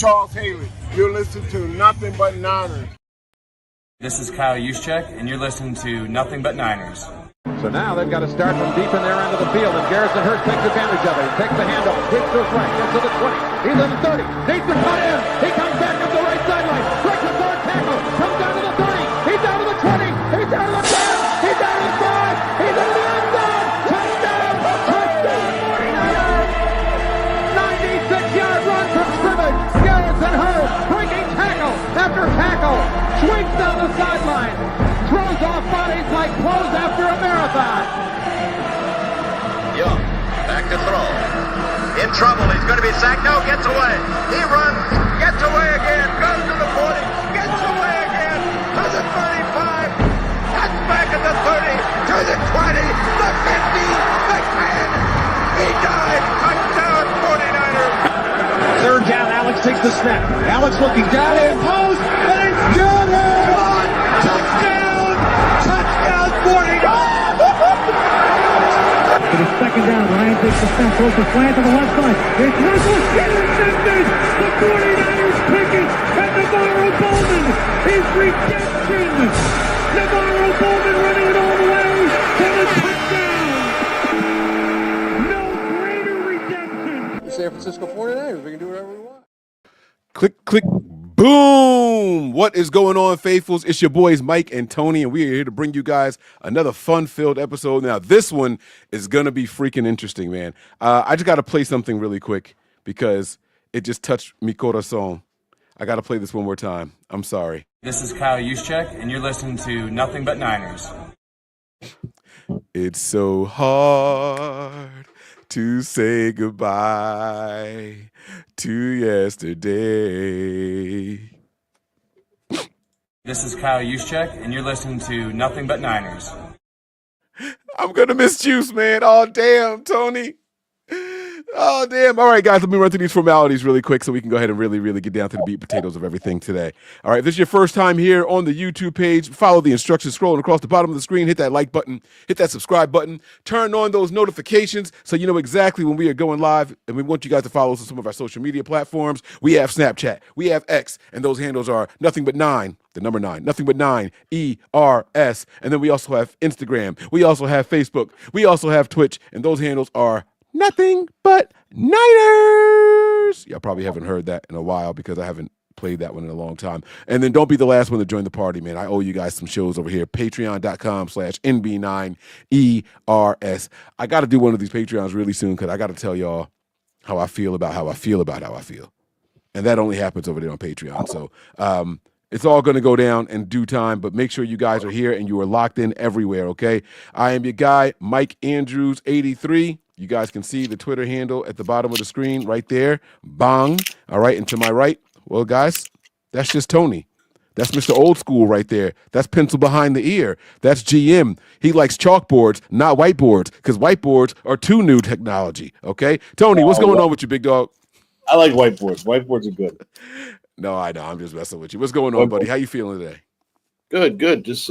Charles Haley. You're listening to Nothing But Niners. This is Kyle Juszczyk, and you're listening to Nothing But Niners. So now they've got to start from deep in their end of the field, and Garrison Hurst takes advantage of it. He takes the handoff, hits to his right, gets to the 20. He's in the 30, needs to cut in. He comes back up the right sideline, breaks a third tackle, comes down to the 30. He's down to the 20. He's down to the 10. He's down to the 5. He's into the end zone. Touchdown! Touchdown! 49ers! 96-yard run from scrimmage. Garrison Hurst breaking tackle after tackle, swings down the sideline. Throws off bodies like clothes after a marathon. Young, back to throw. In trouble, he's going to be sacked. No, gets away. He runs, gets away again, goes to the 40, gets away again, to the 35, cuts back at the 30, to the 20, the 50, the 10. He died. Touchdown, 49ers. Third down, Alex takes the snap. Alex looking down in post, and it's good. Touchdown! Touchdown, 49ers! It is second down. Ryan takes the snap, throws the slant to the left side. It's Russell intercepted. The 49ers pick it, and Navarro Bowman is redemption. Navarro Bowman running it all the way for the touchdown. No greater redemption. The San Francisco 49ers, we can do whatever we want. Click, click, boom! What is going on, faithfuls? It's your boys Mike and Tony, and we are here to bring you guys another fun-filled episode. Now, this one is going to be freaking interesting, man. I just got to play something really quick because it just touched mi corazón. I got to play this one more time. I'm sorry. This is Kyle Juszczyk, and you're listening to Nothing But Niners. It's so hard to say goodbye to yesterday. This is Kyle Juszczyk, and you're listening to Nothing But Niners. I'm going to miss Juice, man. Oh, damn, Tony. Oh, damn. All right, guys, let me run through these formalities really quick so we can go ahead and really get down to the meat and potatoes of everything today. All right, if this is your first time here on the YouTube page, follow the instructions scrolling across the bottom of the screen. Hit that like button. Hit that subscribe button. Turn on those notifications so you know exactly when we are going live. And we want you guys to follow us on some of our social media platforms. We have Snapchat. We have X. And those handles are Nothing But Nine. The number 9, Nothing But 9, ERS. And then we also have Instagram. We also have Facebook. We also have Twitch. And those handles are Nothing But Niners. Y'all probably haven't heard that in a while because I haven't played that one in a long time. And then don't be the last one to join the party, man. I owe you guys some shows over here. Patreon.com/NB9ERS. I got to do one of these Patreons really soon because I got to tell y'all how I feel about how I feel about how I feel. And that only happens over there on Patreon. So, it's all going to go down in due time, but make sure you guys are here and you are locked in everywhere, okay? I am your guy, Mike Andrews, 83. You guys can see the Twitter handle at the bottom of the screen right there. Bang. All right, and to my right, well, guys, that's just Tony. That's Mr. Old School right there. That's pencil behind the ear. That's GM. He likes chalkboards, not whiteboards, because whiteboards are too new technology, okay? Tony, what's going on with you, big dog? I like whiteboards. Whiteboards are good. No, I know. I'm just messing with you. What's going on, buddy? How you feeling today? Good. Just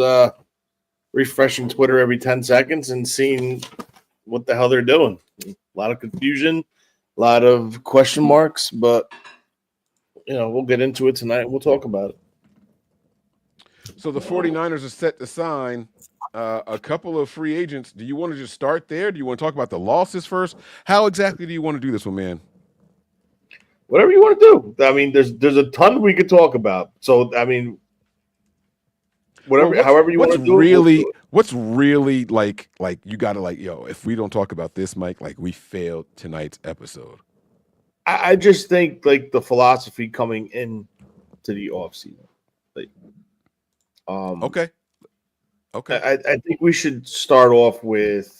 refreshing Twitter every 10 seconds and seeing what the hell they're doing. A lot of confusion, a lot of question marks, but, we'll get into it tonight. We'll talk about it. So the 49ers are set to sign a couple of free agents. Do you want to just start there? Do you want to talk about the losses first? How exactly do you want to do this one, man? Whatever you want to do. I mean, there's a ton we could talk about. So, I mean, however you want to do it. What's really like you got to if we don't talk about this, Mike, we failed tonight's episode. I just think the philosophy coming in to the offseason. Okay. I think we should start off with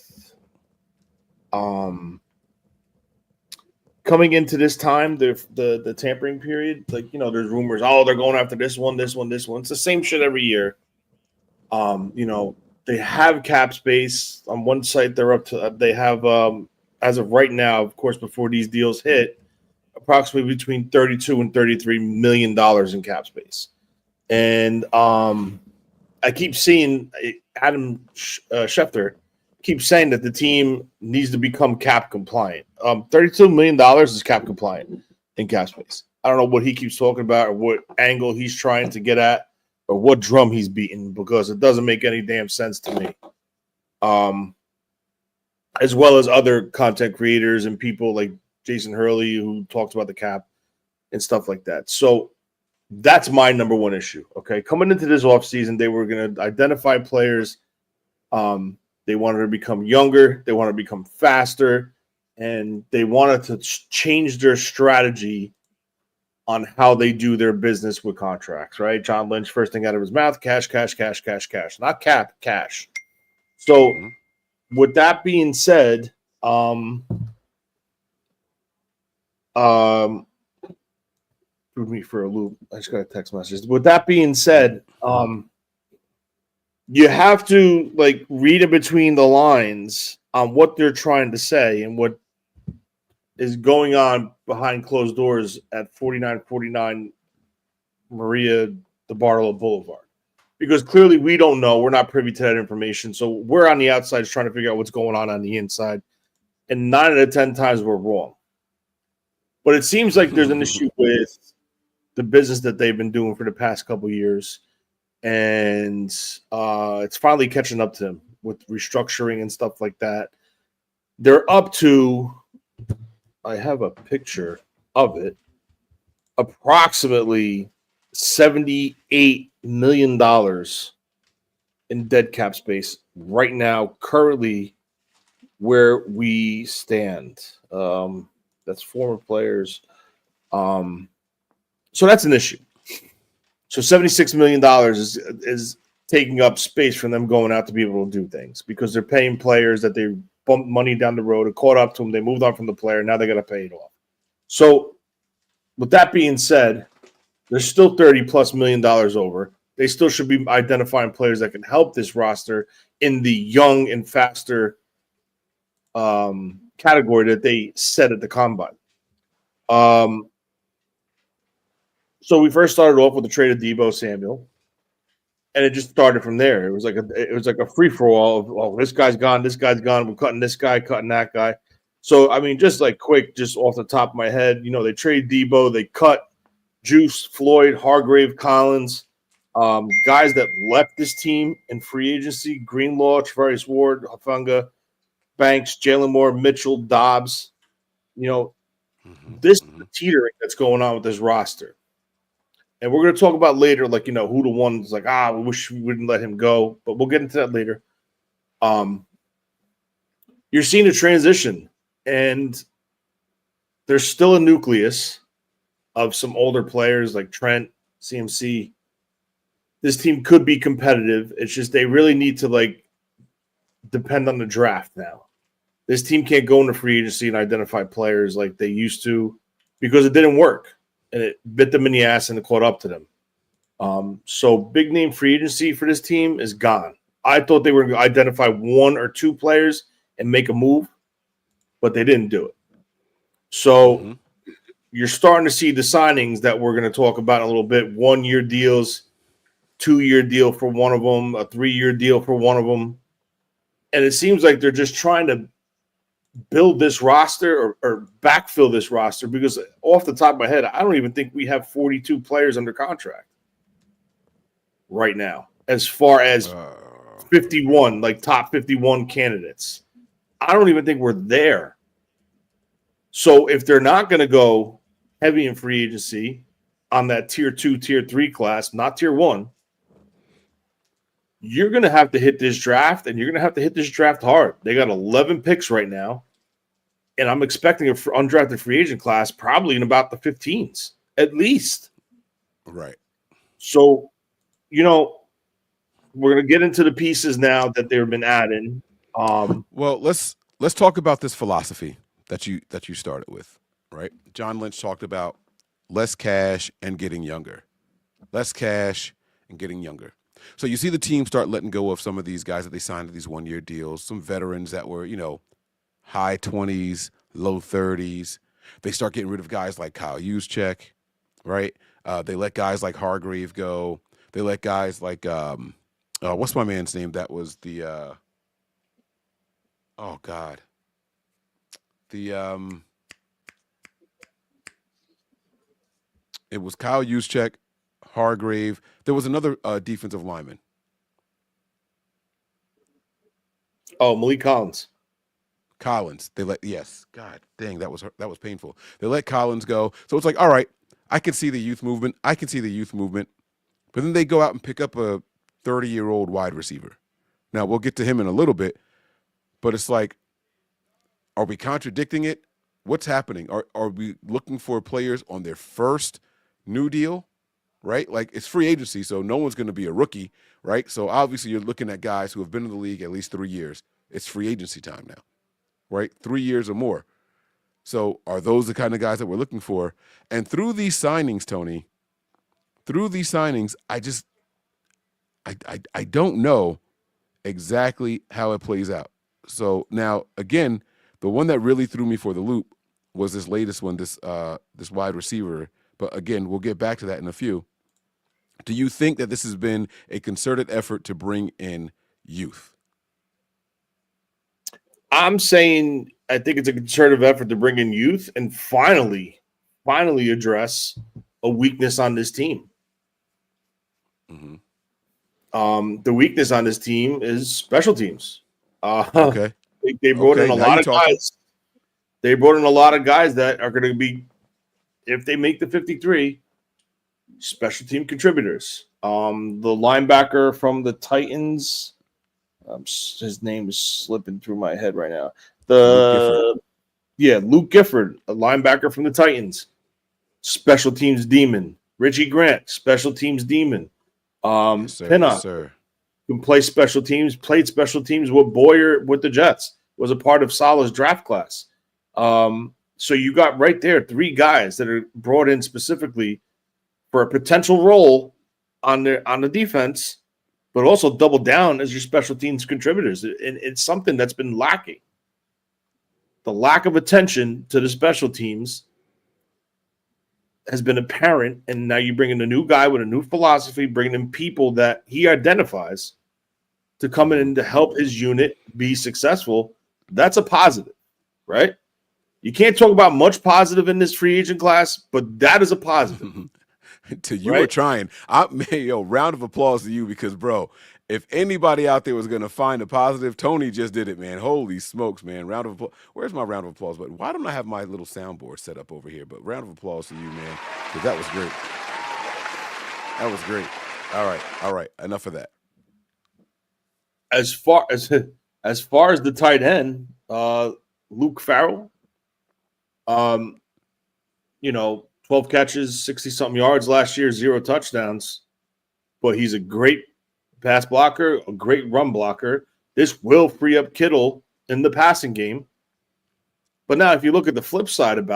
coming into this time, the tampering period, there's rumors, they're going after this one. It's the same shit every year. They have cap space on one site. They have, as of right now, of course, before these deals hit, approximately between $32 and $33 million in cap space. And I keep seeing Adam Schefter keeps saying that the team needs to become cap compliant. $32 million is cap compliant in cap space. I don't know what he keeps talking about or what angle he's trying to get at or what drum he's beating because it doesn't make any damn sense to me. As well as other content creators and people like Jason Hurley who talks about the cap and stuff like that. So that's my number one issue. Okay. Coming into this offseason, they were going to identify players. They wanted to become younger. They wanted to become faster. And they wanted to change their strategy on how they do their business with contracts, right? John Lynch, first thing out of his mouth, cash, cash, cash, cash, cash. Not cap, cash. So with that being said, threw me for a loop. I just got a text message. With that being said, you have to like read in between the lines on what they're trying to say and what is going on behind closed doors at 4949 Maria de Bartolo Boulevard. Because clearly we don't know. We're not privy to that information. So we're on the outside trying to figure out what's going on the inside. And 9 out of 10 times we're wrong. But it seems like there's an issue with the business that they've been doing for the past couple of years. And it's finally catching up to them with restructuring and stuff like that. They're up to, I have a picture of it, approximately $78 million in dead cap space right now, currently where we stand. That's former players. So that's an issue. So $76 million is taking up space for them going out to be able to do things because they're paying players that they bumped money down the road. It caught up to them. They moved on from the player. Now they got to pay it off. So with that being said, there's still $30+ million over. They still should be identifying players that can help this roster in the young and faster category that they set at the combine. So we first started off with the trade of Deebo Samuel, and it just started from there. It was like a free for all of, oh, this guy's gone, we're cutting this guy, cutting that guy. So I mean, just like quick, just off the top of my head, they trade Deebo, they cut Juice, Floyd, Hargrave, Collins, guys that left this team in free agency: Greenlaw, Travarius Ward, Hufanga, Banks, Jalen Moore, Mitchell, Dobbs. This is the teetering that's going on with this roster. And we're going to talk about later, like, who the one's like, we wish we wouldn't let him go. But we'll get into that later. You're seeing a transition. And there's still a nucleus of some older players like Trent, CMC. This team could be competitive. It's just they really need to, like, depend on the draft now. This team can't go into free agency and identify players like they used to because it didn't work. And it bit them in the ass and it caught up to them. So big name free agency for this team is gone. I thought they were going to identify 1 or 2 players and make a move, but they didn't do it. So you're starting to see the signings that we're going to talk about in a little bit. 1-year deals, 2-year deal for one of them, a 3-year deal for one of them. And it seems like they're just trying to build this roster or backfill this roster because off the top of my head, I don't even think we have 42 players under contract right now as far as 51, like top 51 candidates. I don't even think we're there. So if they're not going to go heavy in free agency on that tier 2, tier 3 class, not tier 1, you're going to have to hit this draft, and you're going to have to hit this draft hard. They got 11 picks right now, and I'm expecting an undrafted free agent class probably in about the 15s, at least. Right. So, we're going to get into the pieces now that they've been adding. Well, let's talk about this philosophy that you started with, right? John Lynch talked about less cash and getting younger. Less cash and getting younger. So you see the team start letting go of some of these guys that they signed to these 1-year deals, some veterans that were, high 20s, low 30s. They start getting rid of guys like Kyle Juszczyk, right? They let guys like Hargrave go. They let guys like, what's my man's name? That was the, It was Kyle Juszczyk, Hargrave. There was another defensive lineman. Oh, Malik Collins. They let God dang, that was painful. They let Collins go. So it's like, all right, I can see the youth movement. But then they go out and pick up a 30-year-old wide receiver. Now we'll get to him in a little bit, but it's like, are we contradicting it? What's happening? Are we looking for players on their first new deal? Right? Like, it's free agency, so no one's going to be a rookie, right? So obviously you're looking at guys who have been in the league at least 3 years. It's free agency time now, right? 3 years or more. So are those the kind of guys that we're looking for? And through these signings, Tony, I don't know exactly how it plays out. So now, again, the one that really threw me for the loop was this latest one, this wide receiver. But again, we'll get back to that in a few. Do you think that this has been a concerted effort to bring in youth? I'm saying I think it's a concerted effort to bring in youth and finally address a weakness on this team. Mm-hmm. The weakness on this team is special teams. Okay. They brought in a lot of guys. They brought in a lot of guys that are going to be, if they make the 53, special team contributors. The linebacker from the Titans, his name is slipping through my head right now. Luke Gifford, a linebacker from the Titans, special teams demon. Richie Grant, special teams demon. Pinnock can play special teams. Played special teams with Boyer with the Jets. Was a part of Saleh's draft class. So you got right there 3 guys that are brought in specifically for a potential role on the defense, but also double down as your special teams contributors. And it's something that's been lacking. The lack of attention to the special teams has been apparent, and now you bring in a new guy with a new philosophy, bringing in people that he identifies to come in and to help his unit be successful. That's a positive, right? You can't talk about much positive in this free agent class, but that is a positive. You were trying. Round of applause to you because, bro, if anybody out there was going to find a positive, Tony just did it, man. Holy smokes, man. Round of applause. Where's my round of applause button? Why don't I have my little soundboard set up over here? But round of applause to you, man, because that was great. That was great. All right. Enough of that. As far as the tight end, Luke Farrell, 12 catches, 60-something yards last year, 0 touchdowns. But he's a great pass blocker, a great run blocker. This will free up Kittle in the passing game. But now if you look at the flip side of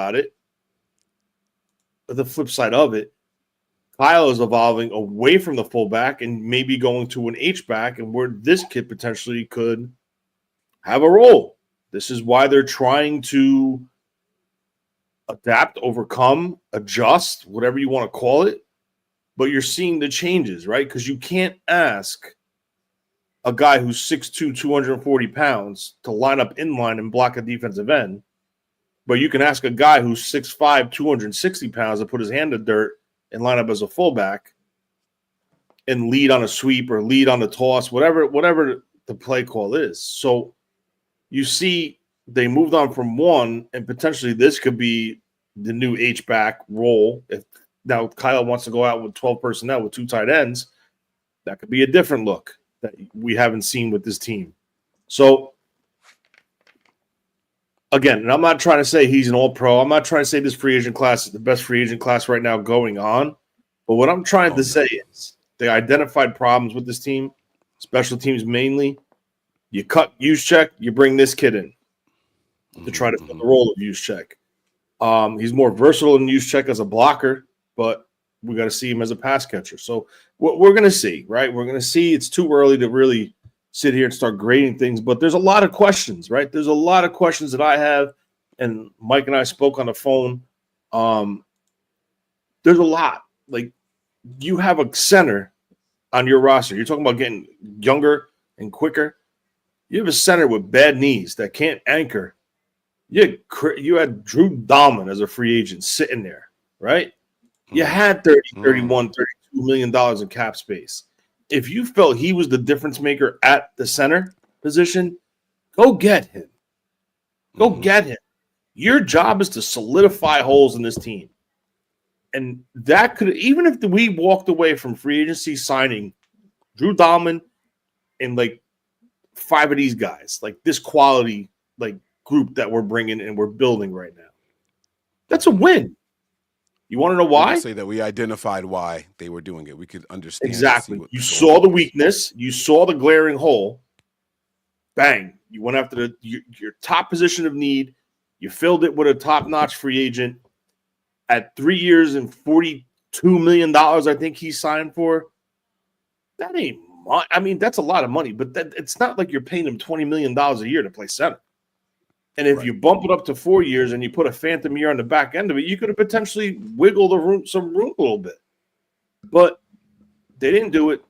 it, Kyle is evolving away from the fullback and maybe going to an H-back, and where this kid potentially could have a role. This is why they're trying to adapt, overcome, adjust, whatever you want to call it. But you're seeing the changes, right? Because you can't ask a guy who's 6'2", 240 pounds to line up in line and block a defensive end. But you can ask a guy who's 6'5", 260 pounds to put his hand in the dirt and line up as a fullback and lead on a sweep or lead on a toss, whatever the play call is. So you see they moved on from one, and potentially this could be the new H-back role. If now Kyle wants to go out with 12 personnel with 2 tight ends, that could be a different look that we haven't seen with this team. So, again, and I'm not trying to say he's an all-pro. I'm not trying to say this free agent class is the best free agent class right now going on. But what I'm trying to say is they identified problems with this team, special teams mainly. You cut Juszczyk, you bring this kid in to try to fill the role of Juszczyk. He's more versatile than Juszczyk as a blocker, but we got to see him as a pass catcher. So what we're going to see, right? We're going to see. It's too early to really sit here and start grading things, but there's a lot of questions, right? There's a lot of questions that I have, and Mike and I spoke on the phone. There's a lot. Like, you have a center on your roster. You're talking about getting younger and quicker. You have a center with bad knees that can't anchor. You had Drew Dahlman as a free agent sitting there, right? You had 31, $32 million in cap space. If you felt he was the difference maker at the center position, go get him. Go get him. Your job is to solidify holes in this team. And that could, even if we walked away from free agency signing Drew Dahlman and like 5 of these guys, like this quality like group that we're bringing and we're building right now, that's a win. You want to know why? Say that we identified why they were doing it. We could understand. Exactly. You saw the weakness. You saw the glaring hole. Bang. You went after your top position of need. You filled it with a top-notch free agent at 3 years and $42 million, I think he signed for. That ain't much. I mean, that's a lot of money, but it's not like you're paying him $20 million a year to play center. And if you bump it up to 4 years and you put a phantom year on the back end of it, you could have potentially wiggled some room a little bit. But they didn't do it.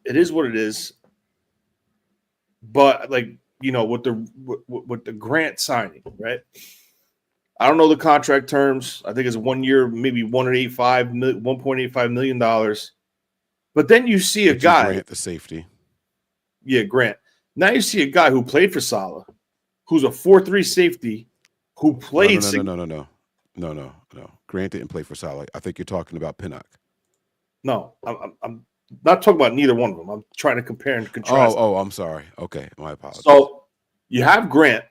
It is what it is. But with the Grant signing, right? I don't know the contract terms. I think it's 1 year, maybe $1.85 million. But then you see a guy. Grant the safety. Yeah, Grant. Now you see a guy who played for Saleh, who's a 4-3 safety, who played. No. Grant didn't play for Saleh. I think you're talking about Pinnock. No, I'm not talking about neither one of them. I'm trying to compare and contrast. Oh, I'm sorry. Okay, my apologies. So you have Grant,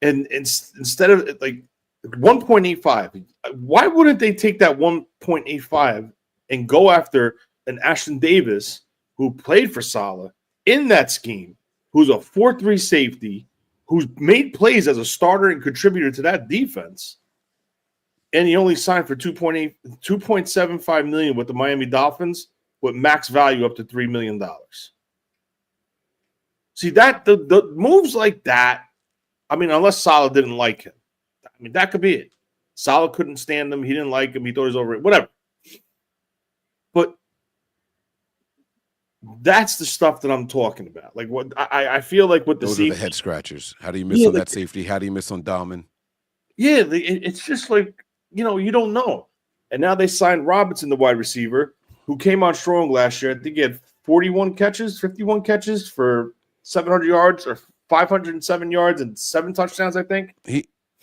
and instead of like 1.85, why wouldn't they take that 1.85 and go after an Ashton Davis who played for Saleh in that scheme, who's a 4-3 safety, who's made plays as a starter and contributor to that defense, and he only signed for $2.75 million with the Miami Dolphins, with max value up to $3 million. See, that the moves like that, I mean, unless Saleh didn't like him. I mean, that could be it. Saleh couldn't stand him. He didn't like him. He thought he was over it. Whatever. But that's the stuff that I'm talking about. Like what I feel like with the those safety, are the head scratchers. How do you miss on that safety? How do you miss on Dahlman? Yeah, it's just like, you don't know. And now they signed Robinson, the wide receiver, who came on strong last year. I think he had 51 catches for 700 yards or 507 yards and 7 touchdowns, I think.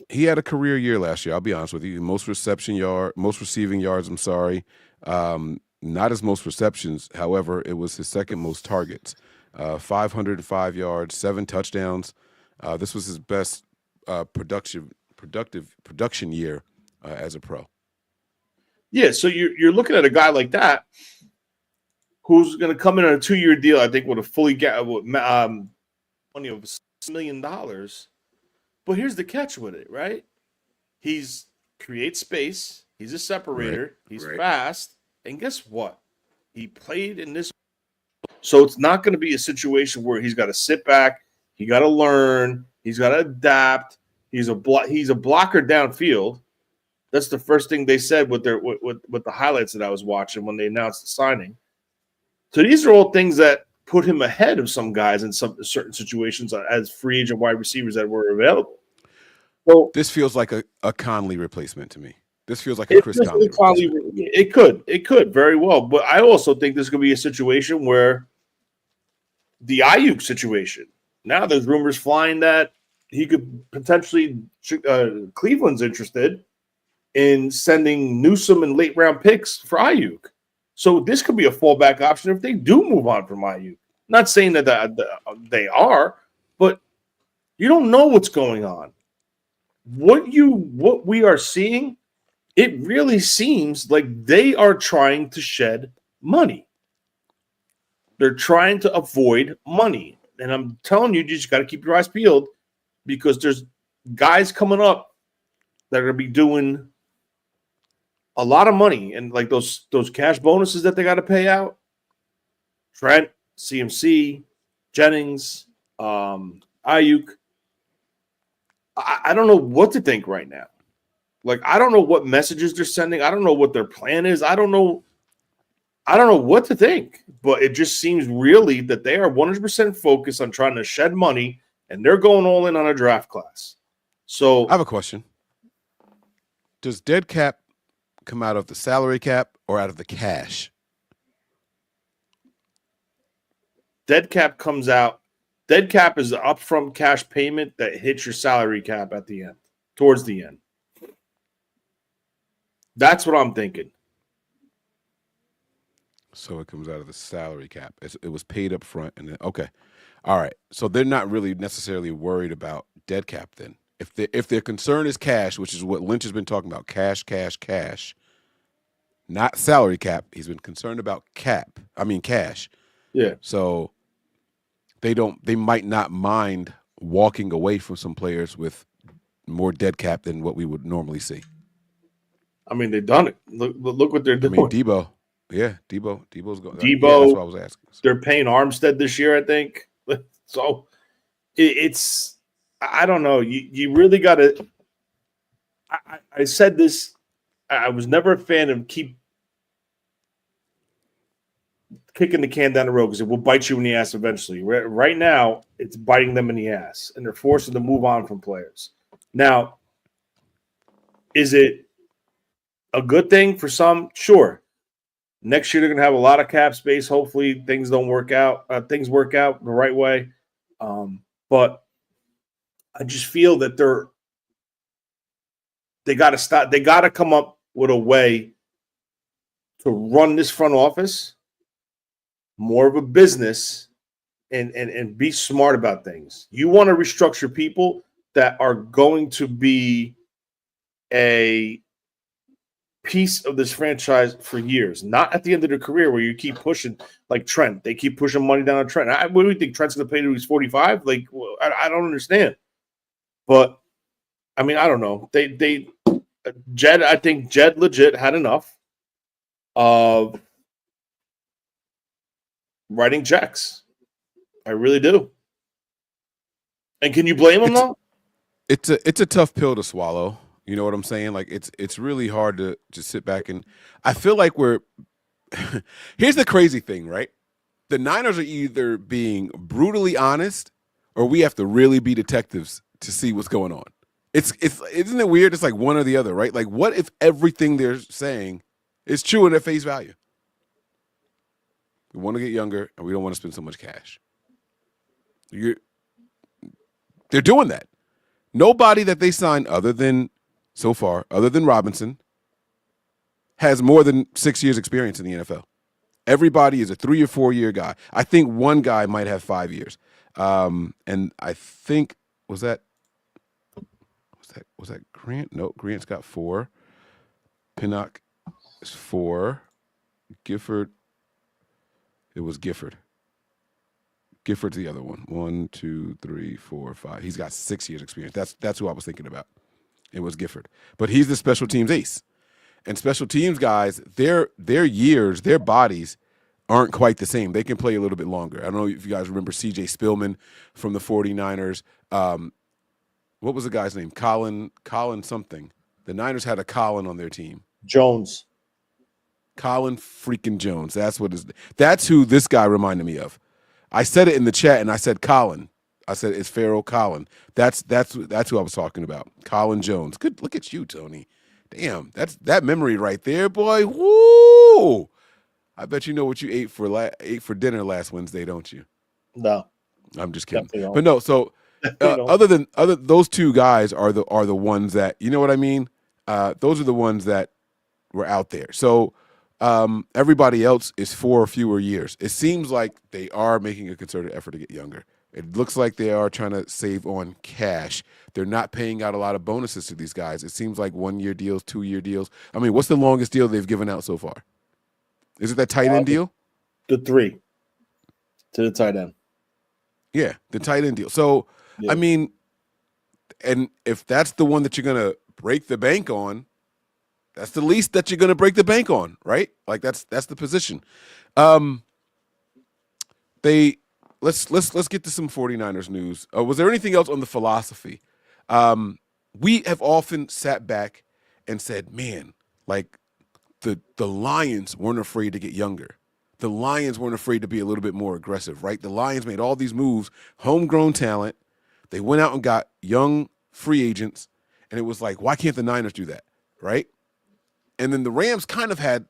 He had a career year last year. I'll be honest with you. Most receiving yards. I'm sorry. Not his most receptions. However, it was his second most targets. 505 yards, 7 touchdowns. This was his best production year as a pro. Yeah, so you're looking at a guy like that who's going to come in on a 2-year deal, I think, with a fully money of $6 million. But here's the catch with it, right? He's creates space. He's a separator. Right. He's fast. And guess what? He played in this. So it's not going to be a situation where he's got to sit back. He got to learn. He's got to adapt. He's a blocker downfield. That's the first thing they said with the highlights that I was watching when they announced the signing. So these are all things that put him ahead of some guys in some certain situations as free agent wide receivers that were available. So this feels like a Conley replacement to me. This feels like a Chris Conley replacement. It could very well. But I also think there's going to be a situation where the Ayuk situation. Now there's rumors flying that he could potentially Cleveland's interested in sending Newsome and late round picks for Ayuk. So this could be a fallback option if they do move on from Ayuk. Not saying that they are, but you don't know what's going on. What we are seeing, it really seems like they are trying to shed money. They're trying to avoid money. And I'm telling you just got to keep your eyes peeled because there's guys coming up that are going to be doing a lot of money, and like those cash bonuses that they got to pay out. Trent, CMC, Jennings, Ayuk. I don't know what to think right now. Like, I don't know what messages they're sending. I don't know what their plan is. I don't know what to think. But it just seems really that they are 100% focused on trying to shed money, and they're going all in on a draft class. So I have a question. Does dead cap come out of the salary cap or out of the cash? Dead cap comes out. Dead cap is the upfront cash payment that hits your salary cap at the end, towards the end. That's what I'm thinking. So it comes out of the salary cap. It was paid up front, and then okay, all right. So they're not really necessarily worried about dead cap then. If their concern is cash, which is what Lynch has been talking about, cash, not salary cap. He's been concerned about cash. Yeah. So they might not mind walking away from some players with more dead cap than what we would normally see. I mean, they've done it. Look what they're doing. I mean, Debo. Yeah, Debo's going. Debo. Yeah, that's what I was asking. They're paying Armstead this year, I think. So it's I don't know. You really got to. I said this. I was never a fan of keep kicking the can down the road because it will bite you in the ass eventually. Right now, it's biting them in the ass, and they're forced to move on from players. Now, is it a good thing for some? Sure. Next year, they're going to have a lot of cap space. Hopefully, things don't work out. Things work out the right way. But I just feel that they got to stop. They got to come up with a way to run this front office more of a business and be smart about things. You want to restructure people that are going to be a piece of this franchise for years, not at the end of their career where you keep pushing like Trent. They keep pushing money down on Trent. What do you think Trent's going to pay till he's 45? Like, I don't understand. But I mean, I don't know. I think Jed legit had enough of writing checks. I really do. And can you blame him though? It's a tough pill to swallow. You know what I'm saying? Like it's really hard to just sit back and I feel like here's the crazy thing, right? The Niners are either being brutally honest or we have to really be detectives to see what's going on. Isn't it weird? It's like one or the other, right? Like what if everything they're saying is true in their face value? We want to get younger and we don't want to spend so much cash. They're doing that. Nobody that they signed other than Robinson, has more than 6 years experience in the NFL. Everybody is a 3 or 4 year guy. I think one guy might have 5 years. And I think was that Grant? No, Grant's got 4. Pinnock is 4. Gifford. It was Gifford. Gifford's the other one. 1, 2, 3, 4, 5. He's got 6 years experience. That's who I was thinking about. It was Gifford. But he's the special teams ace. And special teams guys, their years, their bodies aren't quite the same. They can play a little bit longer. I don't know if you guys remember C.J. Spillman from the 49ers. What was the guy's name? Colin something. The Niners had a Colin on their team. Jones. Colin freaking Jones. That's who this guy reminded me of. I said it in the chat, and I said Colin. I said it's Pharaoh Colin. That's who I was talking about. Colin Jones. Good. Look at you, Tony. Damn, that memory right there, boy. Woo! I bet you know what you ate for dinner last Wednesday, don't you? No, I'm just kidding. But no. So other those two guys are the ones that you know what I mean. Those are the ones that were out there. So everybody else is 4 or fewer years. It seems like they are making a concerted effort to get younger. It looks like they are trying to save on cash. They're not paying out a lot of bonuses to these guys. It seems like 1 year deals, 2 year deals. I mean, what's the longest deal they've given out so far? Is it that tight end deal? The 3 to the tight end. Yeah, the tight end deal. So, yeah. I mean, and if that's the one that you're going to break the bank on, that's the least that you're going to break the bank on, right? Like that's the position. Let's get to some 49ers news. Was there anything else on the philosophy? We have often sat back and said, man, like the Lions weren't afraid to get younger. The Lions weren't afraid to be a little bit more aggressive, right? The Lions made all these moves, homegrown talent. They went out and got young free agents, and it was like, why can't the Niners do that, right? And then the Rams kind of had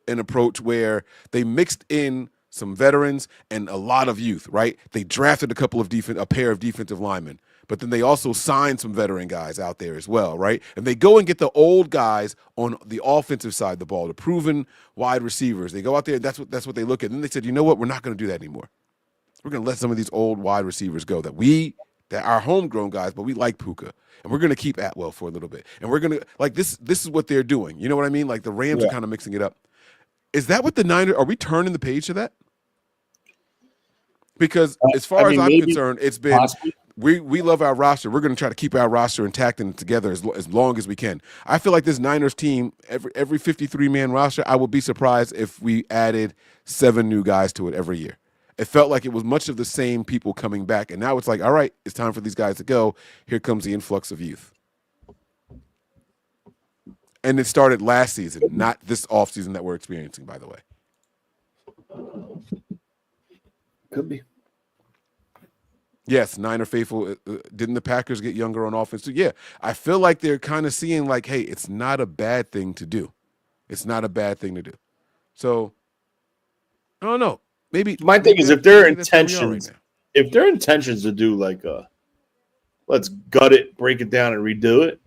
an approach where they mixed in some veterans and a lot of youth, right? They drafted a pair of defensive linemen, but then they also signed some veteran guys out there as well, right? And they go and get the old guys on the offensive side of the ball, the proven wide receivers. They go out there, and that's what they look at. And then they said, you know what? We're not going to do that anymore. We're going to let some of these old wide receivers go that are homegrown guys, but we like Puka. And we're going to keep Atwell for a little bit. And we're going to, like, this is what they're doing. You know what I mean? Like, the Rams are kind of mixing it up. Is that what the Niners, are we turning the page to that? Because as far as I'm concerned, it's been, we love our roster. We're going to try to keep our roster intact and together as long as we can. I feel like this Niners team, every 53-man roster, I would be surprised if we added 7 new guys to it every year. It felt like it was much of the same people coming back. And now it's like, all right, it's time for these guys to go. Here comes the influx of youth. And it started last season, not this offseason that we're experiencing, by the way. Could be. Yes, Niner faithful. Didn't the Packers get younger on offense too? Yeah, I feel like they're kind of seeing like, hey, it's not a bad thing to do. It's not a bad thing to do. So, I don't know. Maybe my thing is if their intentions to do like let's gut it, break it down, and redo it.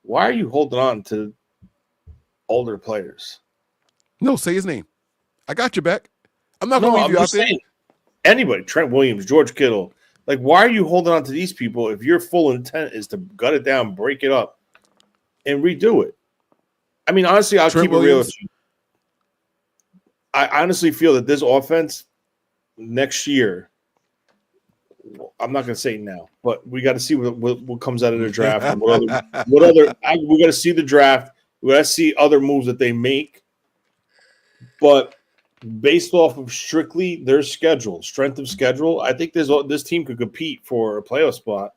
Why are you holding on to older players? No, say his name. I got your back. I'm not going to leave you out there. Anybody, Trent Williams, George Kittle. Like, why are you holding on to these people if your full intent is to gut it down, break it up, and redo it? I mean, honestly, I'll keep it real with you. I honestly feel that this offense next year, I'm not going to say now, but we got to see what comes out of the draft. And we got to see the draft. We got to see other moves that they make. But based off of strictly their schedule, strength of schedule, I think this team could compete for a playoff spot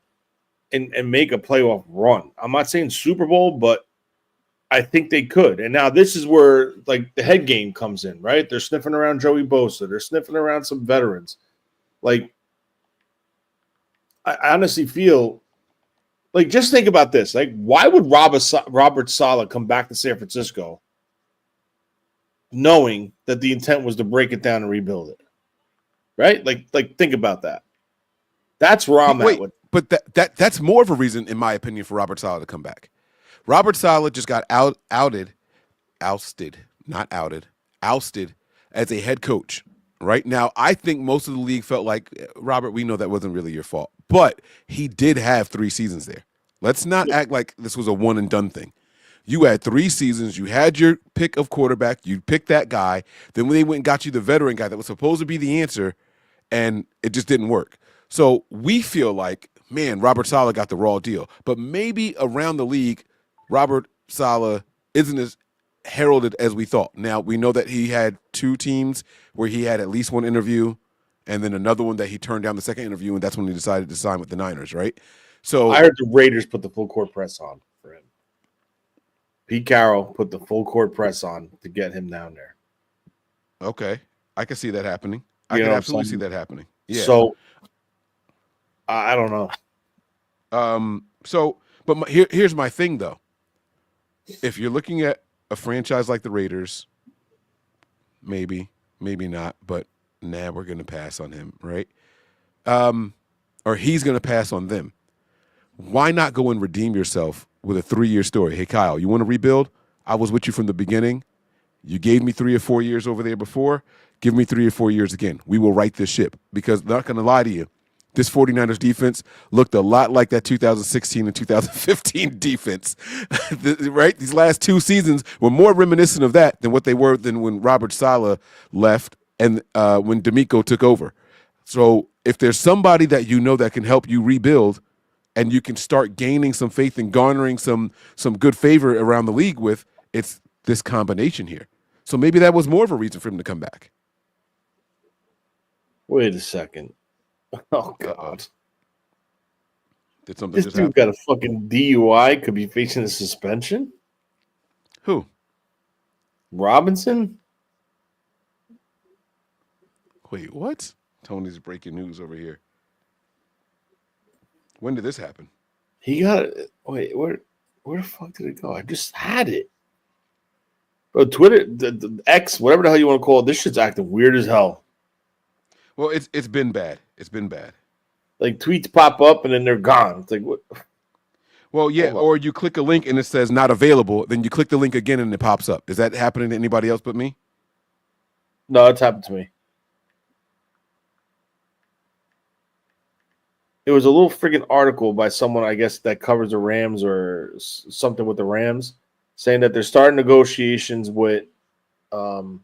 and make a playoff run. I'm not saying Super Bowl, but I think they could. And now this is where like the head game comes in, right? They're sniffing around Joey Bosa. They're sniffing around some veterans. Like, I honestly feel like, just think about this. Like, why would Robert Saleh come back to San Francisco knowing that the intent was to break it down and rebuild it? Right? Like think about that. That's where I'm at with. But that's more of a reason, in my opinion, for Robert Saleh to come back. Robert Saleh just got ousted as a head coach. Right now, I think most of the league felt like, Robert, we know that wasn't really your fault, but he did have 3 seasons there. Let's not act like this was a one and done thing. You had 3 seasons. You had your pick of quarterback. You picked that guy. Then when they went and got you the veteran guy that was supposed to be the answer, and it just didn't work. So we feel like, man, Robert Saleh got the raw deal. But maybe around the league, Robert Saleh isn't as heralded as we thought. Now, we know that he had 2 teams where he had at least 1 interview and then another one that he turned down the second interview, and that's when he decided to sign with the Niners, right? So I heard the Raiders put the full court press on for him. Pete Carroll put the full court press on to get him down there. Okay. I can see that happening. I can absolutely see that happening. Yeah. So I don't know. But here's my thing, though. If you're looking at a franchise like the Raiders, maybe not, but we're going to pass on him, right? Or he's going to pass on them. Why not go and redeem yourself with a 3-year story? Hey, Kyle, you want to rebuild? I was with you from the beginning. You gave me 3 or 4 years over there before. Give me 3 or 4 years again. We will right this ship, because not going to lie to you, this 49ers defense looked a lot like that 2016 and 2015 defense, right? These last 2 seasons were more reminiscent of that than what they were than when Robert Saleh left and when D'Amico took over. So if there's somebody that you know that can help you rebuild and you can start gaining some faith and garnering some good favor around the league with, it's this combination here. So maybe that was more of a reason for him to come back. Wait a second. Oh, God. Did something this just dude happen? got a fucking DUI, could be facing a suspension? Who? Robinson? Wait, what? Tony's breaking news over here. When did this happen? He got it. Wait, where the fuck did it go? I just had it. Bro, Twitter, the X, whatever the hell you want to call it, this shit's acting weird as hell. Well, it's been bad. It's been bad. Like tweets pop up and then they're gone. It's like what? Well, yeah, or you click a link and it says not available. Then you click the link again and it pops up. Is that happening to anybody else but me? No, it's happened to me. It was a little friggin' article by someone, I guess, that covers the Rams or something with the Rams, saying that they're starting negotiations with Akella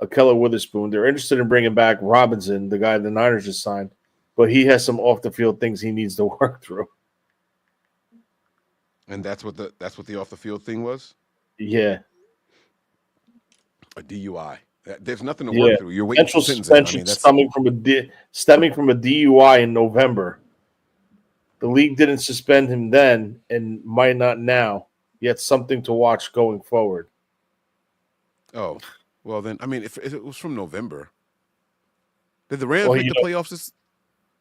Witherspoon. They're interested in bringing back Robinson, the guy the Niners just signed, but he has some off the field things he needs to work through. And that's what the off the field thing was? Yeah. A DUI. There's nothing to work through. You're waiting for sentencing. Suspension stemming from a DUI in November. The league didn't suspend him then and might not now. Yet something to watch going forward. Oh, well then, I mean, if it was from November, did the Rams make the playoffs?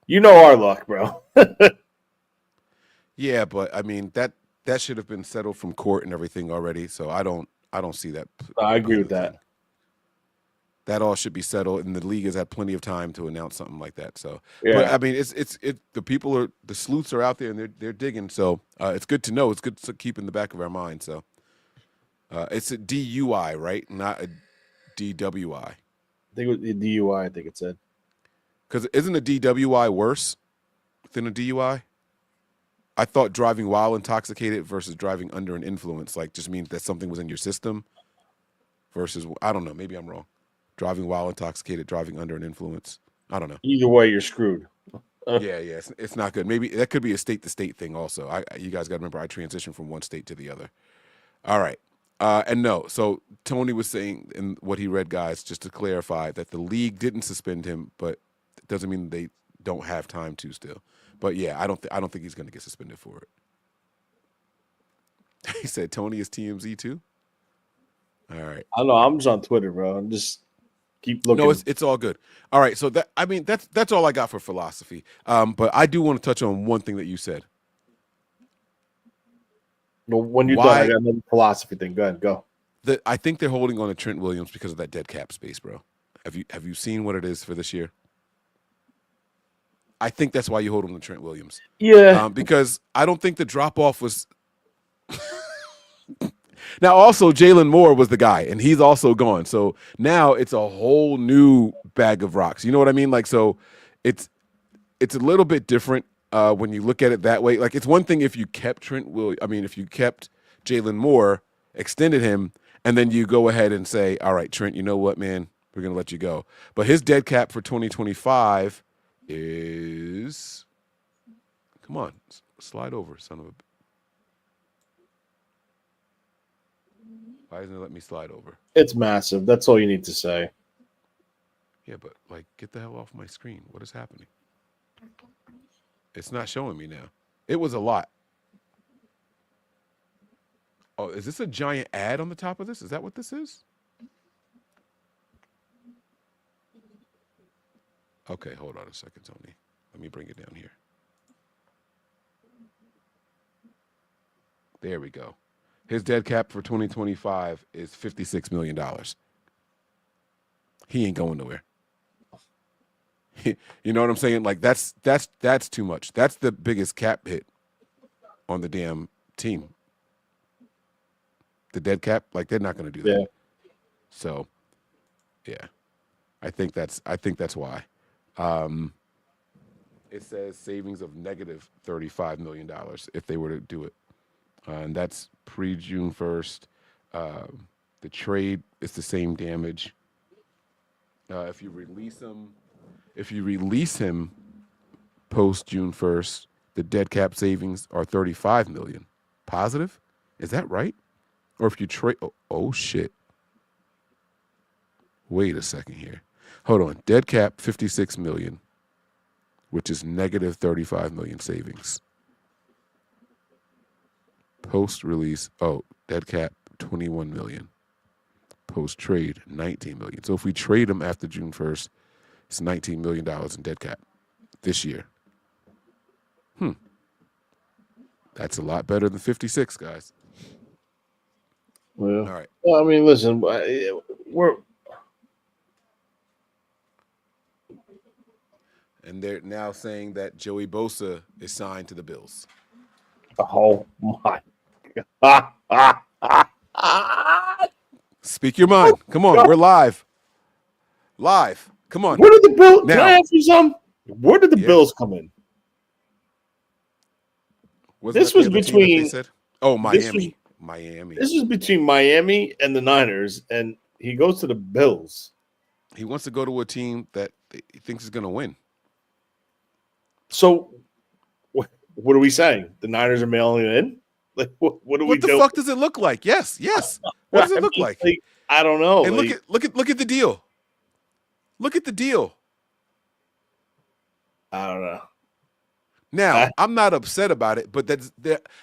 You know our luck, bro. Yeah, but I mean that should have been settled from court and everything already. So I don't see that. I agree with that. That all should be settled, and the league has had plenty of time to announce something like that. So, yeah. But I mean, it's the sleuths are out there and they're digging. So it's good to know. It's good to keep in the back of our mind. So it's a DUI, right? Not a DWI. I think it was a DUI. I think it said. Because isn't a DWI worse than a DUI? I thought driving while intoxicated versus driving under an influence just means that something was in your system. Versus, I don't know. Maybe I'm wrong. Driving while intoxicated, driving under an influence. I don't know. Either way, you're screwed. Yeah, it's not good. Maybe that could be a state-to-state thing also. You guys got to remember, I transitioned from one state to the other. All right. And no, so Tony was saying in what he read, guys, just to clarify, that the league didn't suspend him, but it doesn't mean they don't have time to still. But yeah, I don't think he's going to get suspended for it. He said Tony is TMZ too. All right. I know. I'm just on Twitter, bro. I'm just keep looking. No, it's all good. All right. So that's all I got for philosophy. But I do want to touch on one thing that you said. Well, when you're done, I got another philosophy thing. Go ahead, go. I think they're holding on to Trent Williams because of that dead cap space, bro. Have you seen what it is for this year? I think that's why you hold on to Trent Williams. Yeah. Because I don't think the drop off was. Now, also, Jalen Moore was the guy, and he's also gone. So now it's a whole new bag of rocks. You know what I mean? So it's a little bit different when you look at it that way. It's one thing if you kept if you kept Jalen Moore, extended him, and then you go ahead and say, all right, Trent, you know what, man? We're going to let you go. But his dead cap for 2025 is – come on, slide over, son of a – why doesn't it let me slide over? It's massive. That's all you need to say. Yeah, but get the hell off my screen. What is happening? It's not showing me now. It was a lot. Oh, is this a giant ad on the top of this? Is that what this is? Okay, hold on a second, Tony. Let me bring it down here. There we go. His dead cap for 2025 is $56 million. He ain't going nowhere. You know what I'm saying? That's too much. That's the biggest cap hit on the damn team. The dead cap, they're not going to do that. Yeah. So, yeah, I think that's why. It says savings of negative $35 million if they were to do it. And that's pre-June 1st. The trade is the same damage. If you release him post-June 1st, the dead cap savings are $35 million. Positive? Is that right? Or if you trade, oh shit. Wait a second here. Hold on. Dead cap $56 million, which is negative $35 million savings. Post-release, dead cap $21 million. Post-trade, $19 million. So if we trade him after June 1st, it's $19 million in dead cap this year. That's a lot better than 56, guys. Well, all right. Well, I mean, listen, we're And they're now saying that Joey Bosa is signed to the Bills. oh my god. Speak your mind. Come on, we're live. Live. Come on. Where did the Bills? Now, can I ask you something? Where did the Bills come in? This was between. Miami. This was between Miami and the Niners, and he goes to the Bills. He wants to go to a team that he thinks is going to win. So, what are we saying? The Niners are mailing it in? Like, what are we doing? What the fuck does it look like? Yes. What does it look like? I don't know. And look at the deal. Look at the deal. I don't know. Now, I'm not upset about it, but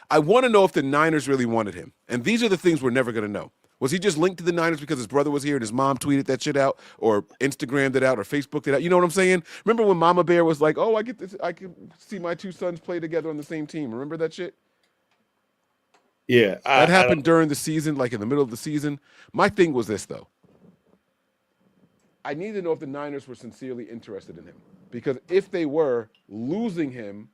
I want to know if the Niners really wanted him. And these are the things we're never going to know. Was he just linked to the Niners because his brother was here and his mom tweeted that shit out or Instagrammed it out or Facebooked it out? You know what I'm saying? Remember when Mama Bear was like, oh, I can see my two sons play together on the same team. Remember that shit? Yeah. That happened during the season, like in the middle of the season. My thing was this, though. I need to know if the Niners were sincerely interested in him. Because if they were, losing him,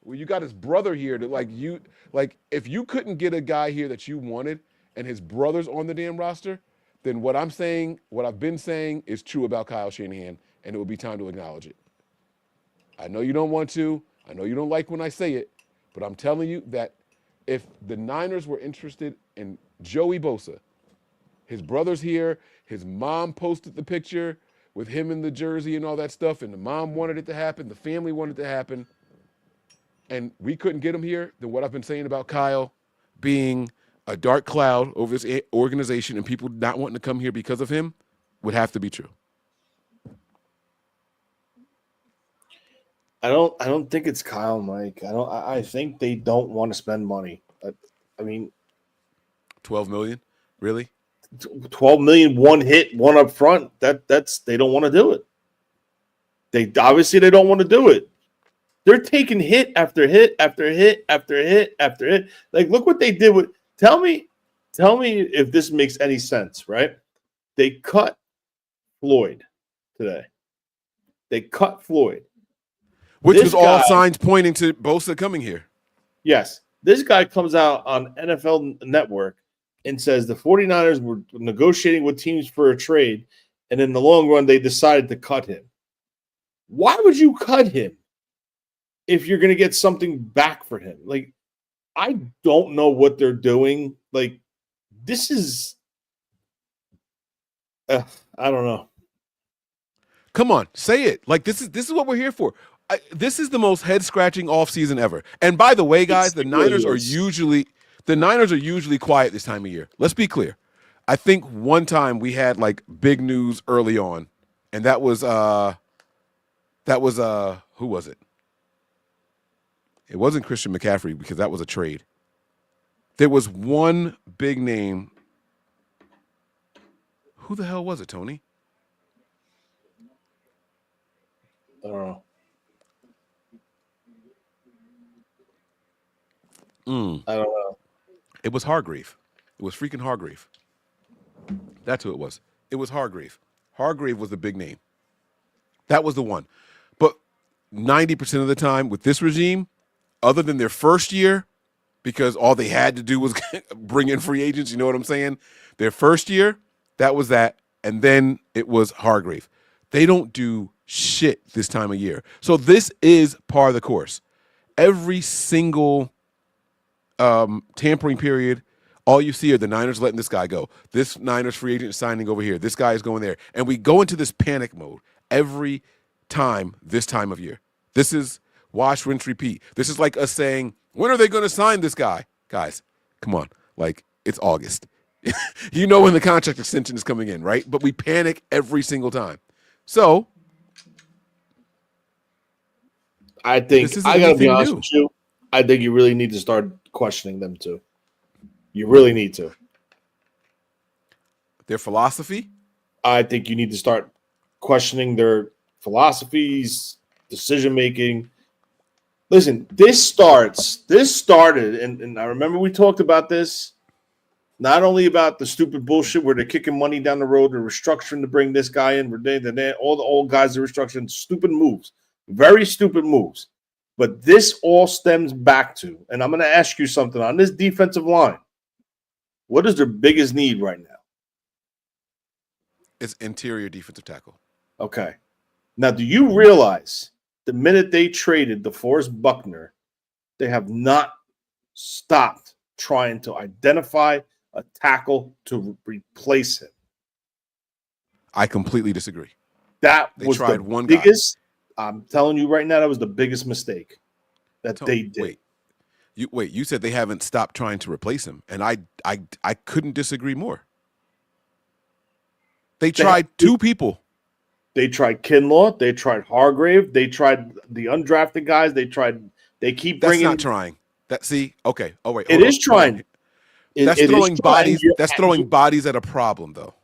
well, you got his brother here to if you couldn't get a guy here that you wanted and his brother's on the damn roster, then what I'm saying, what I've been saying is true about Kyle Shanahan, and it will be time to acknowledge it. I know you don't want to. I know you don't like when I say it, but I'm telling you that if the Niners were interested in Joey Bosa, his brother's here, his mom posted the picture with him in the jersey and all that stuff, and the mom wanted it to happen, the family wanted it to happen, and we couldn't get him here, then what I've been saying about Kyle being a dark cloud over this organization and people not wanting to come here because of him would have to be true. I don't think it's Kyle, Mike. I think they don't want to spend money. I mean, $12 million, really? $12 million, one hit, one up front. That's they don't want to do it. They don't want to do it. They're taking hit after hit after hit after hit after hit. Like, look what they did with. Tell me if this makes any sense, right? They cut Floyd today. They cut Floyd. Which was all signs pointing to Bosa coming here. Yes. This guy comes out on NFL Network and says the 49ers were negotiating with teams for a trade, and in the long run, they decided to cut him. Why would you cut him if you're going to get something back for him? Like, I don't know what they're doing. Like, this is I don't know. Come on, say it. Like, this is what we're here for. This is the most head-scratching offseason ever. And by the way, guys, the Niners are usually quiet this time of year. Let's be clear. I think one time we had like big news early on, and that was who was it? It wasn't Christian McCaffrey because that was a trade. There was one big name. Who the hell was it, Tony? I don't know. I don't know. It was Hargrave. It was freaking Hargrave. That's who it was. It was Hargrave. Hargrave was the big name. That was the one. But 90% of the time with this regime, other than their first year, because all they had to do was bring in free agents, you know what I'm saying? Their first year, that was that, and then it was Hargrave. They don't do shit this time of year. So this is par of the course. Every single tampering period, all you see are the Niners letting this guy go. This Niners free agent is signing over here. This guy is going there. And we go into this panic mode every time this time of year. This is wash, rinse, repeat. This is like us saying, when are they going to sign this guy? Guys, come on. Like, it's August. You know when the contract extension is coming in, right? But we panic every single time. So, I think, I got to be honest with you, I think you really need to start questioning them too. You really need to. Their philosophy? I think you need to start questioning their philosophies, decision-making. Listen, this started, and I remember we talked about this Not only about the stupid bullshit where they're kicking money down the road, they're restructuring to bring this guy in, all the old guys are restructuring, stupid moves, very stupid moves. But this all stems back to, and I'm going to ask you something on this defensive line. What is their biggest need right now? It's interior defensive tackle. Okay. Now, do you realize the minute they traded DeForest Buckner, they have not stopped trying to identify a tackle to replace him? I completely disagree. They was tried the one biggest. Guy. I'm telling you right now, that was the biggest mistake that they did. You said they haven't stopped trying to replace him, and I couldn't disagree more. They tried two people. They tried Kinlaw. They tried Hargrave. They tried the undrafted guys. They keep bringing. That's not trying. Okay. Oh wait. It is trying. That's throwing bodies. That's throwing bodies at a problem, though.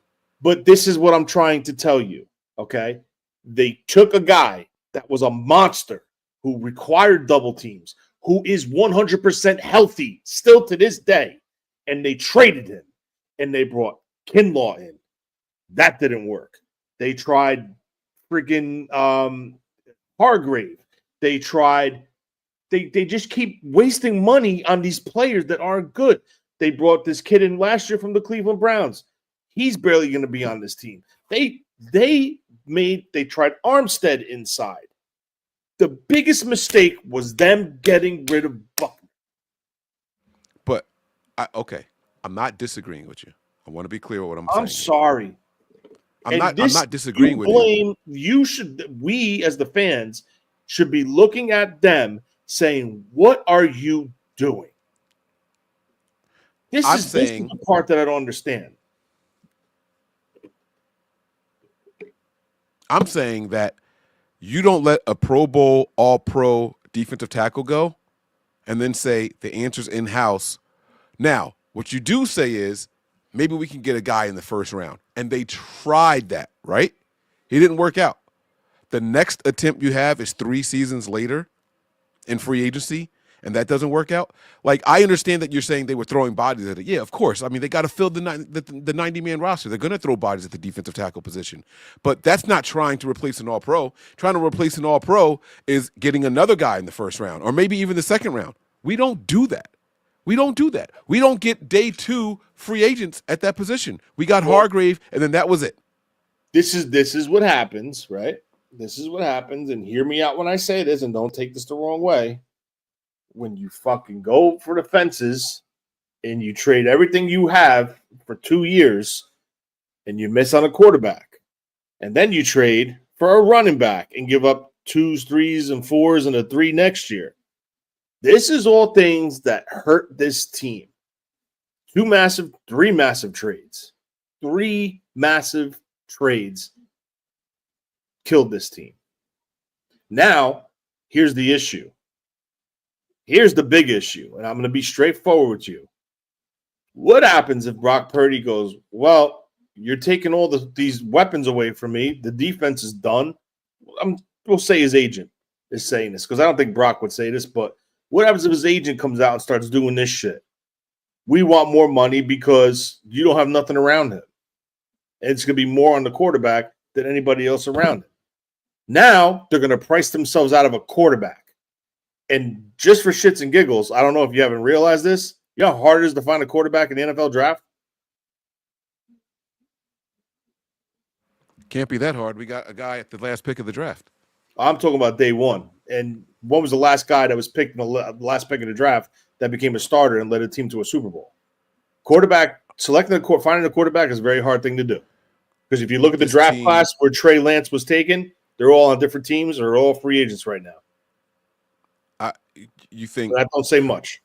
But this is what I'm trying to tell you. Okay, they took a guy that was a monster who required double teams, who is 100% healthy still to this day, and they traded him, and they brought Kinlaw in. That didn't work. They tried freaking Hargrave. They tried. They just keep wasting money on these players that aren't good. They brought this kid in last year from the Cleveland Browns. He's barely going to be on this team. They tried Armstead inside. The biggest mistake was them getting rid of Buckner. But I'm not disagreeing with you. I want to be clear with what I'm saying. I'm sorry. I'm not disagreeing with you. We as the fans should be looking at them saying, "What are you doing?" This is the part that I don't understand. I'm saying that you don't let a Pro Bowl, All-Pro defensive tackle go and then say the answer's in-house. Now, what you do say is maybe we can get a guy in the first round. And they tried that, right? He didn't work out. The next attempt you have is 3 seasons later in free agency, and that doesn't work out. Like, I understand that you're saying they were throwing bodies at it. Yeah, of course. I mean, they got to fill the 90-man roster. They're going to throw bodies at the defensive tackle position. But that's not trying to replace an all-pro. Trying to replace an all-pro is getting another guy in the first round or maybe even the second round. We don't do that. We don't do that. We don't get day 2 free agents at that position. We got Hargrave, and then that was it. This is what happens, right? This is what happens, and hear me out when I say this, and don't take this the wrong way. When you fucking go for the fences and you trade everything you have for 2 years and you miss on a quarterback, and then you trade for a running back and give up 2s, 3s, and 4s and a 3 next year. This is all things that hurt this team. 3 massive trades. 3 massive trades killed this team. Now, here's the issue. Here's the big issue, and I'm going to be straightforward with you. What happens if Brock Purdy goes, well, you're taking all these weapons away from me. The defense is done. We'll say his agent is saying this because I don't think Brock would say this, but what happens if his agent comes out and starts doing this shit? We want more money because you don't have nothing around him. And it's going to be more on the quarterback than anybody else around him. Now they're going to price themselves out of a quarterback. And just for shits and giggles, I don't know if you haven't realized this. You know how hard it is to find a quarterback in the NFL draft? Can't be that hard. We got a guy at the last pick of the draft. I'm talking about day 1. And what was the last guy that was picked in the last pick of the draft that became a starter and led a team to a Super Bowl? Quarterback, finding a quarterback is a very hard thing to do. Because if you look at the draft class where Trey Lance was taken, they're all on different teams or all free agents right now. You think that don't say much.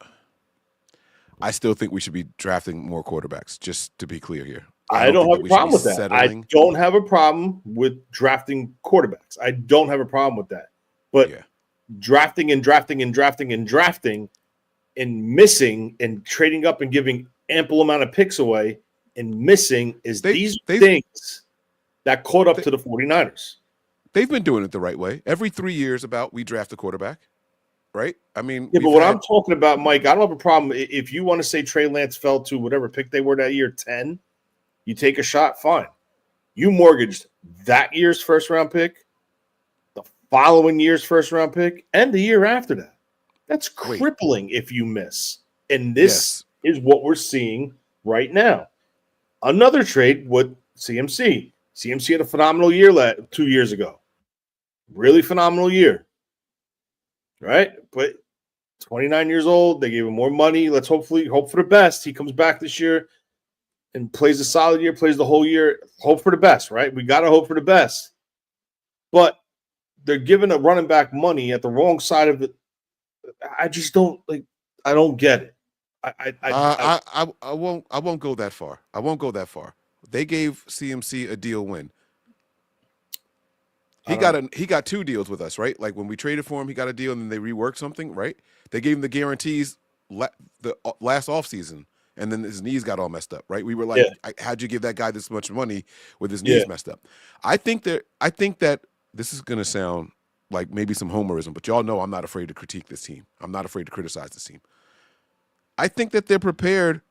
I still think we should be drafting more quarterbacks, just to be clear here. I don't have a problem with that. I don't have a problem with drafting quarterbacks. I don't have a problem with that. But drafting and missing and trading up and giving ample amount of picks away and missing is these things that caught up to the 49ers. They've been doing it the right way. Every 3 years we draft a quarterback. right? I mean, yeah, but what I'm talking about, Mike, I don't have a problem. If you want to say Trey Lance fell to whatever pick they were that year, 10, you take a shot, fine. You mortgaged that year's first-round pick, the following year's first-round pick, and the year after that. That's crippling if you miss. And this is what we're seeing right now. Another trade with CMC. CMC had a phenomenal year 2 years ago. Really phenomenal year. Right? But 29 years old, they gave him more money. Let's hope for the best. He comes back this year and plays a solid year, plays the whole year. Hope for the best, right? We got to hope for the best. But they're giving a running back money at the wrong side of it. I just don't I don't get it. I won't go that far. I won't go that far. They gave CMC a deal when he got 2 deals with us, right? Like when we traded for him, he got a deal and then they reworked something, right? They gave him the guarantees the last offseason, and then his knees got all messed up, right? We were like, how'd you give that guy this much money with his knees messed up? I think that this is going to sound like maybe some homerism, but y'all know I'm not afraid to critique this team. I'm not afraid to criticize this team. I think that they're prepared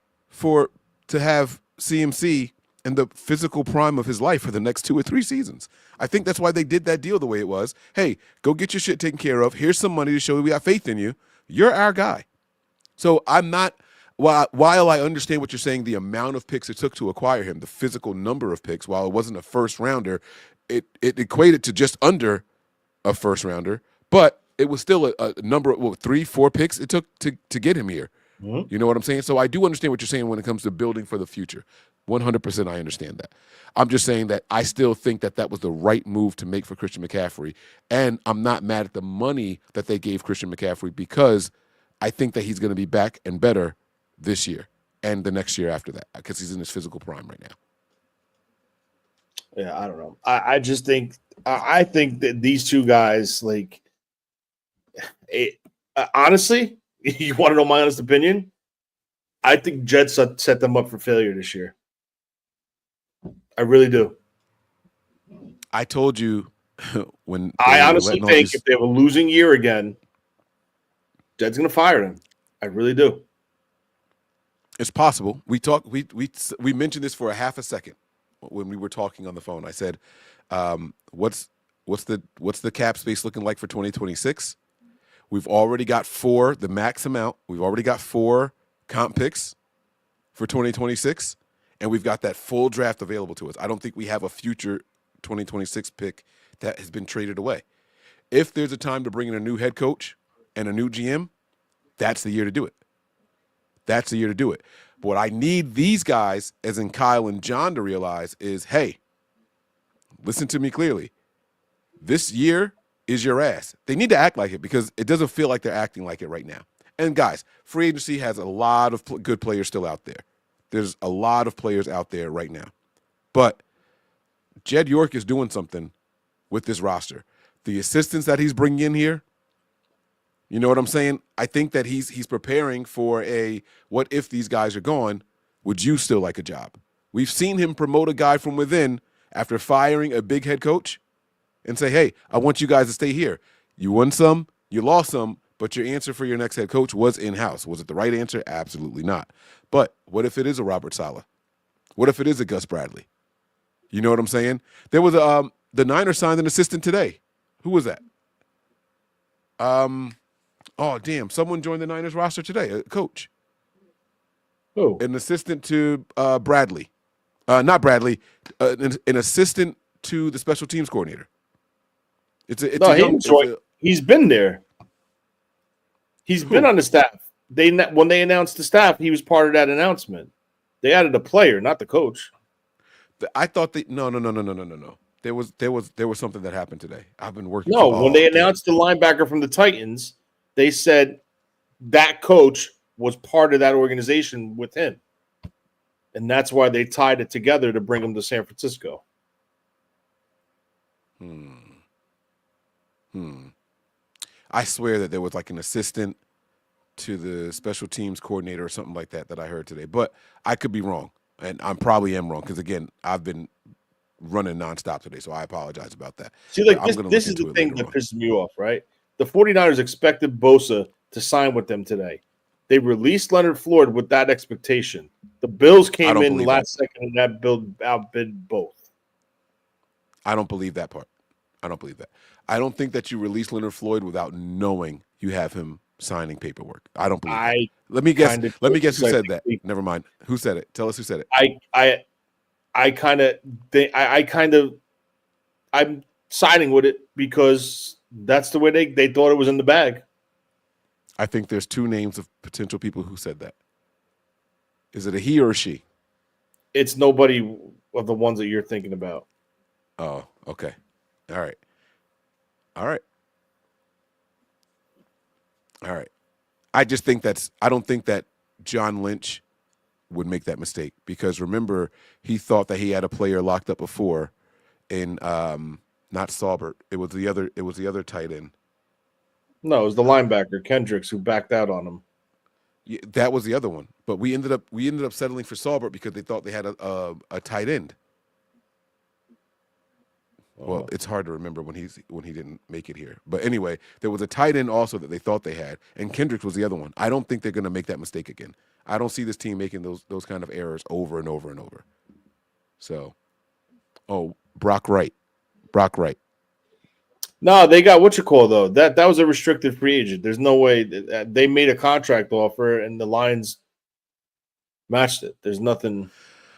to have CMC in the physical prime of his life for the next 2 or 3 seasons. I think that's why they did that deal the way it was. Hey, go get your shit taken care of. Here's some money to show we got faith in you. You're our guy. So I'm not, while I understand what you're saying, the amount of picks it took to acquire him, the physical number of picks, while it wasn't a first rounder, it equated to just under a first rounder, but it was still a number of 3-4 picks it took to get him here. Mm-hmm. You know what I'm saying? So I do understand what you're saying when it comes to building for the future. 100% I understand that. I'm just saying that I still think that was the right move to make for Christian McCaffrey, and I'm not mad at the money that they gave Christian McCaffrey because I think that he's going to be back and better this year and the next year after that because he's in his physical prime right now. Yeah, I don't know. I just think I think that these two guys, honestly, you want to know my honest opinion? I think Jets set them up for failure this year. I really do. I told you when I honestly think if they have a losing year again, Jed's going to fire them. I really do. It's possible. We mentioned this for a half a second when we were talking on the phone. I said, "What's the cap space looking like for 2026?" We've already got 4, the max amount. We've already got 4 comp picks for 2026, and we've got that full draft available to us. I don't think we have a future 2026 pick that has been traded away. If there's a time to bring in a new head coach and a new GM, that's the year to do it. That's the year to do it. But what I need these guys, as in Kyle and John, to realize is, hey, listen to me clearly. This year is your ass. They need to act like it because it doesn't feel like they're acting like it right now. And guys, free agency has a lot of good players still out there. There's a lot of players out there right now. But Jed York is doing something with this roster. The assistants that he's bringing in here, you know what I'm saying? I think that he's preparing for a what if these guys are gone, would you still like a job? We've seen him promote a guy from within after firing a big head coach and say, hey, I want you guys to stay here. You won some, you lost some, but your answer for your next head coach was in-house. Was it the right answer? Absolutely not. But what if it is a Robert Saleh? What if it is a Gus Bradley? You know what I'm saying? There was the Niners signed an assistant today. Who was that? Oh, damn. Someone joined the Niners roster today, a coach. Who? An assistant to Bradley. Not Bradley. An assistant to the special teams coordinator. He's been there. He's been on the staff. When they announced the staff, he was part of that announcement. They added a player, not the coach. I thought no. There was something that happened today. I've been working. No, when they announced the linebacker from the Titans, they said that coach was part of that organization with him. And that's why they tied it together to bring him to San Francisco. I swear that there was like an assistant to the special teams coordinator or something like that I heard today. But I could be wrong. And I probably am wrong because, again, I've been running nonstop today, so I apologize about that. See, this is the thing that pisses me off, right? The 49ers expected Bosa to sign with them today. They released Leonard Floyd with that expectation. The Bills came in last second and that build outbid both. I don't believe that part. I don't believe that. I don't think that you release Leonard Floyd without knowing you have him signing paperwork. I don't believe that. Let me guess. Let me guess who said that. Never mind. Who said it? Tell us who said it. I'm siding with it because that's the way they thought it was in the bag. I think there's two names of potential people who said that. Is it a he or a she? It's nobody of the ones that you're thinking about. Oh, okay. All right. All right. All right. I just think I don't think that John Lynch would make that mistake because remember, he thought that he had a player locked up before in not Saubert. It was the other tight end. No, it was the linebacker, Kendricks, who backed out on him. Yeah, that was the other one. But we ended up settling for Saubert because they thought they had a tight end. Well, it's hard to remember when he didn't make it here. But anyway, there was a tight end also that they thought they had, and Kendricks was the other one. I don't think they're going to make that mistake again. I don't see this team making those kind of errors over and over and over. So, Brock Wright. No, they got though. That was a restricted free agent. There's no way they made a contract offer and the Lions matched it. There's nothing.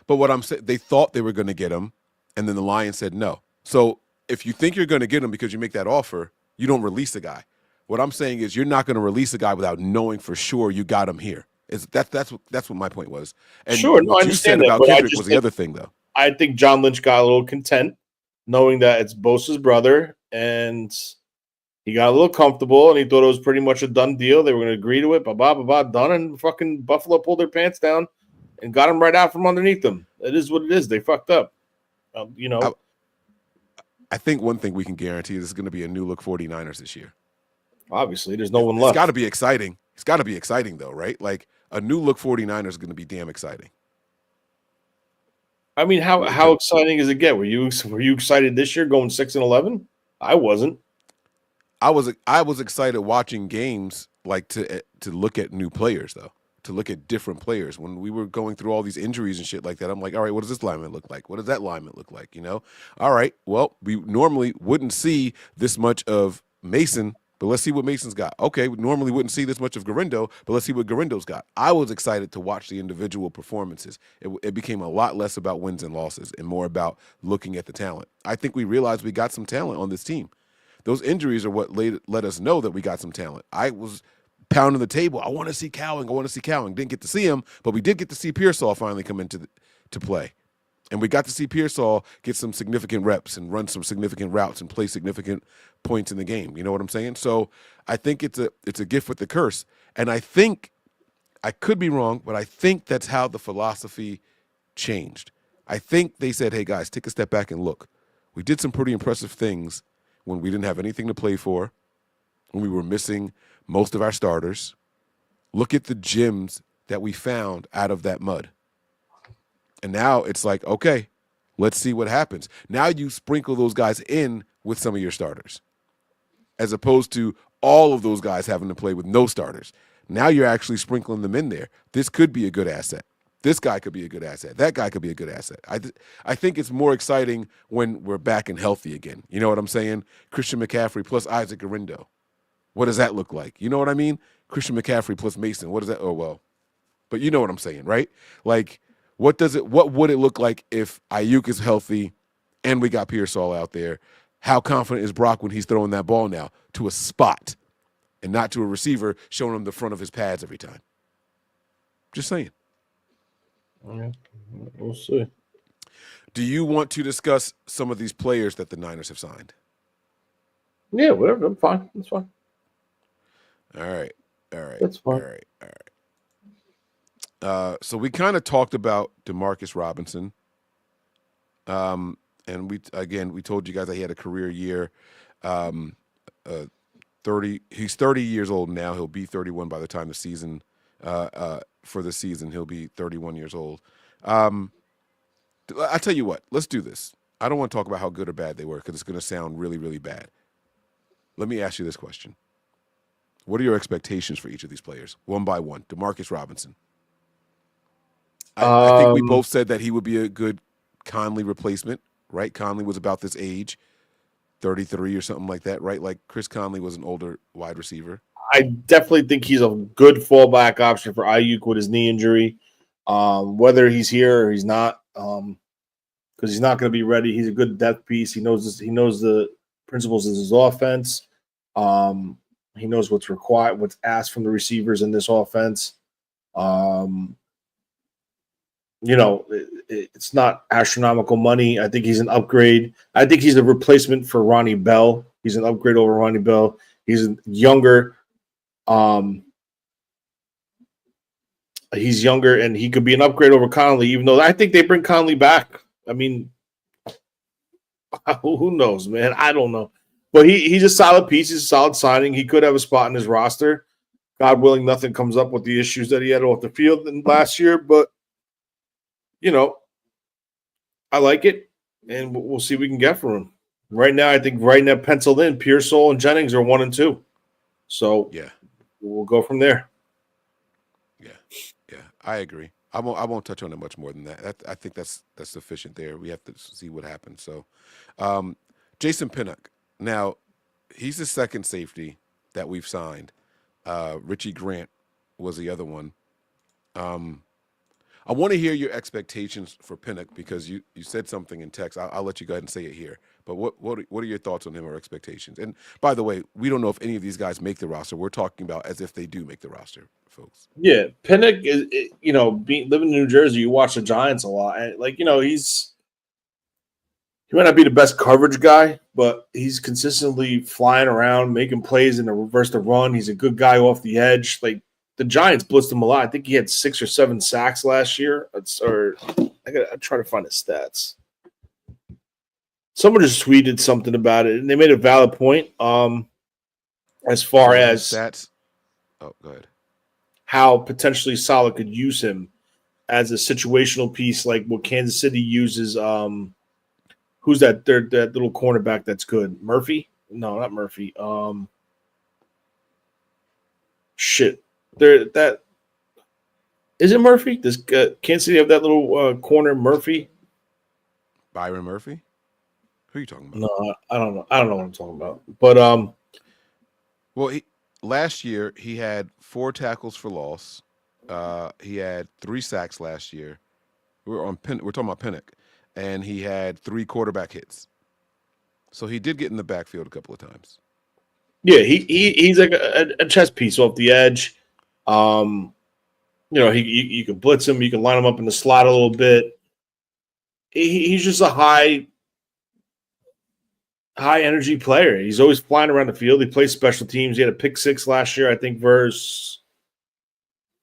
But what I'm saying, they thought they were going to get him, and then the Lions said no. So if you think you're going to get him because you make that offer, you don't release the guy. What I'm saying is you're not going to release a guy without knowing for sure you got him here. That's what my point was. And sure, no, I understand that. About Kendrick was the other thing, though. I think John Lynch got a little content knowing that it's Bosa's brother, and he got a little comfortable, and he thought it was pretty much a done deal. They were going to agree to it, done, and fucking Buffalo pulled their pants down and got him right out from underneath them. It is what it is. They fucked up. I think one thing we can guarantee is going to be a new look 49ers this year. Obviously, there's no one left. It's got to be exciting. It's got to be exciting, though, right? Like a new look 49ers is going to be damn exciting. I mean, how exciting does it get? Were you excited this year going 6-11? I wasn't. I was excited watching games like to look at new players though. To look at different players. When we were going through all these injuries and shit like that, I'm like, all right, what does this lineman look like? What does that lineman look like? You know? All right, well, we normally wouldn't see this much of Mason, but let's see what Mason's got. Okay, we normally wouldn't see this much of Garindo, but let's see what Garindo's got. I was excited to watch the individual performances. It became a lot less about wins and losses and more about looking at the talent. I think we realized we got some talent on this team. Those injuries are what let us know that we got some talent. I was pounding the table. I want to see Cowing. Didn't get to see him, but we did get to see Pearsall finally come into to play. And we got to see Pearsall get some significant reps and run some significant routes and play significant points in the game. You know what I'm saying? So I think it's a gift with the curse. And I think, I could be wrong, but I think that's how the philosophy changed. I think they said, hey, guys, take a step back and look. We did some pretty impressive things when we didn't have anything to play for, when we were missing most of our starters. Look at the gems that we found out of that mud. And now it's like, okay, let's see what happens. Now you sprinkle those guys in with some of your starters, as opposed to all of those guys having to play with no starters. Now you're actually sprinkling them in there. This could be a good asset. This guy could be a good asset. That guy could be a good asset. I think it's more exciting when we're back and healthy again. You know what I'm saying? Christian McCaffrey plus Isaac Garindo. What does that look like? You know what I mean? Christian McCaffrey plus Mason. What does that? Oh, well. But you know what I'm saying, right? Like, what would it look like if Ayuk is healthy and we got Pearsall out there? How confident is Brock when he's throwing that ball now to a spot and not to a receiver showing him the front of his pads every time? Just saying. Yeah, we'll see. Do you want to discuss some of these players that the Niners have signed? Yeah, whatever. I'm fine. That's fine. All right. That's fine. All right. So we kind of talked about Demarcus Robinson. And we told you guys that he had a career year. He's 30 years old now. He'll be 31 by the time the season for the season. He'll be 31 years old. I tell you what, let's do this. I don't want to talk about how good or bad they were because it's going to sound really, really bad. Let me ask you this question. What are your expectations for each of these players, one by one? DeMarcus Robinson. I think we both said that he would be a good Conley replacement, right? Conley was about this age, 33 or something like that, right? Like Chris Conley was an older wide receiver. I definitely think he's a good fallback option for Ayuk with his knee injury. Whether he's here or he's not, because he's not going to be ready. He's a good depth piece. He knows this, he knows the principles of his offense. He knows what's required, what's asked from the receivers in this offense. It's not astronomical money. I think he's an upgrade. I think he's a replacement for Ronnie Bell. He's an upgrade over Ronnie Bell. He's younger. He's younger, and he could be an upgrade over Conley, even though I think they bring Conley back. I mean, who knows, man? I don't know. But he's a solid piece. He's a solid signing. He could have a spot in his roster. God willing, nothing comes up with the issues that he had off the field last year. But, I like it, and we'll see what we can get from him. Right now, I think penciled in, Pearsall and Jennings are 1 and 2. So, yeah, we'll go from there. Yeah, I agree. I won't touch on it much more than that. I think that's sufficient there. We have to see what happens. So, Jason Pinnock. Now, he's the second safety that we've signed. Richie Grant was the other one. I want to hear your expectations for Pinnock because you said something in text. I'll let you go ahead and say it here. But what are your thoughts on him or expectations? And by the way, we don't know if any of these guys make the roster. We're talking about as if they do make the roster, folks. Yeah, Pinnock is, living in New Jersey, you watch the Giants a lot. And he might not be the best coverage guy, but he's consistently flying around, making plays in the reverse the run. He's a good guy off the edge. Like, the Giants blitzed him a lot. I think he had 6 or 7 sacks last year. I try to find his stats. Someone just tweeted something about it, and they made a valid point. As far as stats. Oh, go ahead. How potentially Saleh could use him as a situational piece, like what Kansas City uses. Who's that? That little cornerback that's good. Murphy? No, not Murphy. Shit. That is it. Murphy? Does Kansas City have that little corner Murphy? Byron Murphy? Who are you talking about? No, I don't know. I don't know what I'm talking about. But well, last year he had 4 tackles for loss. He had 3 sacks last year. We're talking about Pinnock, and he had 3 quarterback hits. So he did get in the backfield a couple of times. Yeah, he's like a chess piece off the edge. You can blitz him, you can line him up in the slot a little bit. He's just a high energy player. He's always flying around the field. He plays special teams. He had a pick 6 last year, I think, versus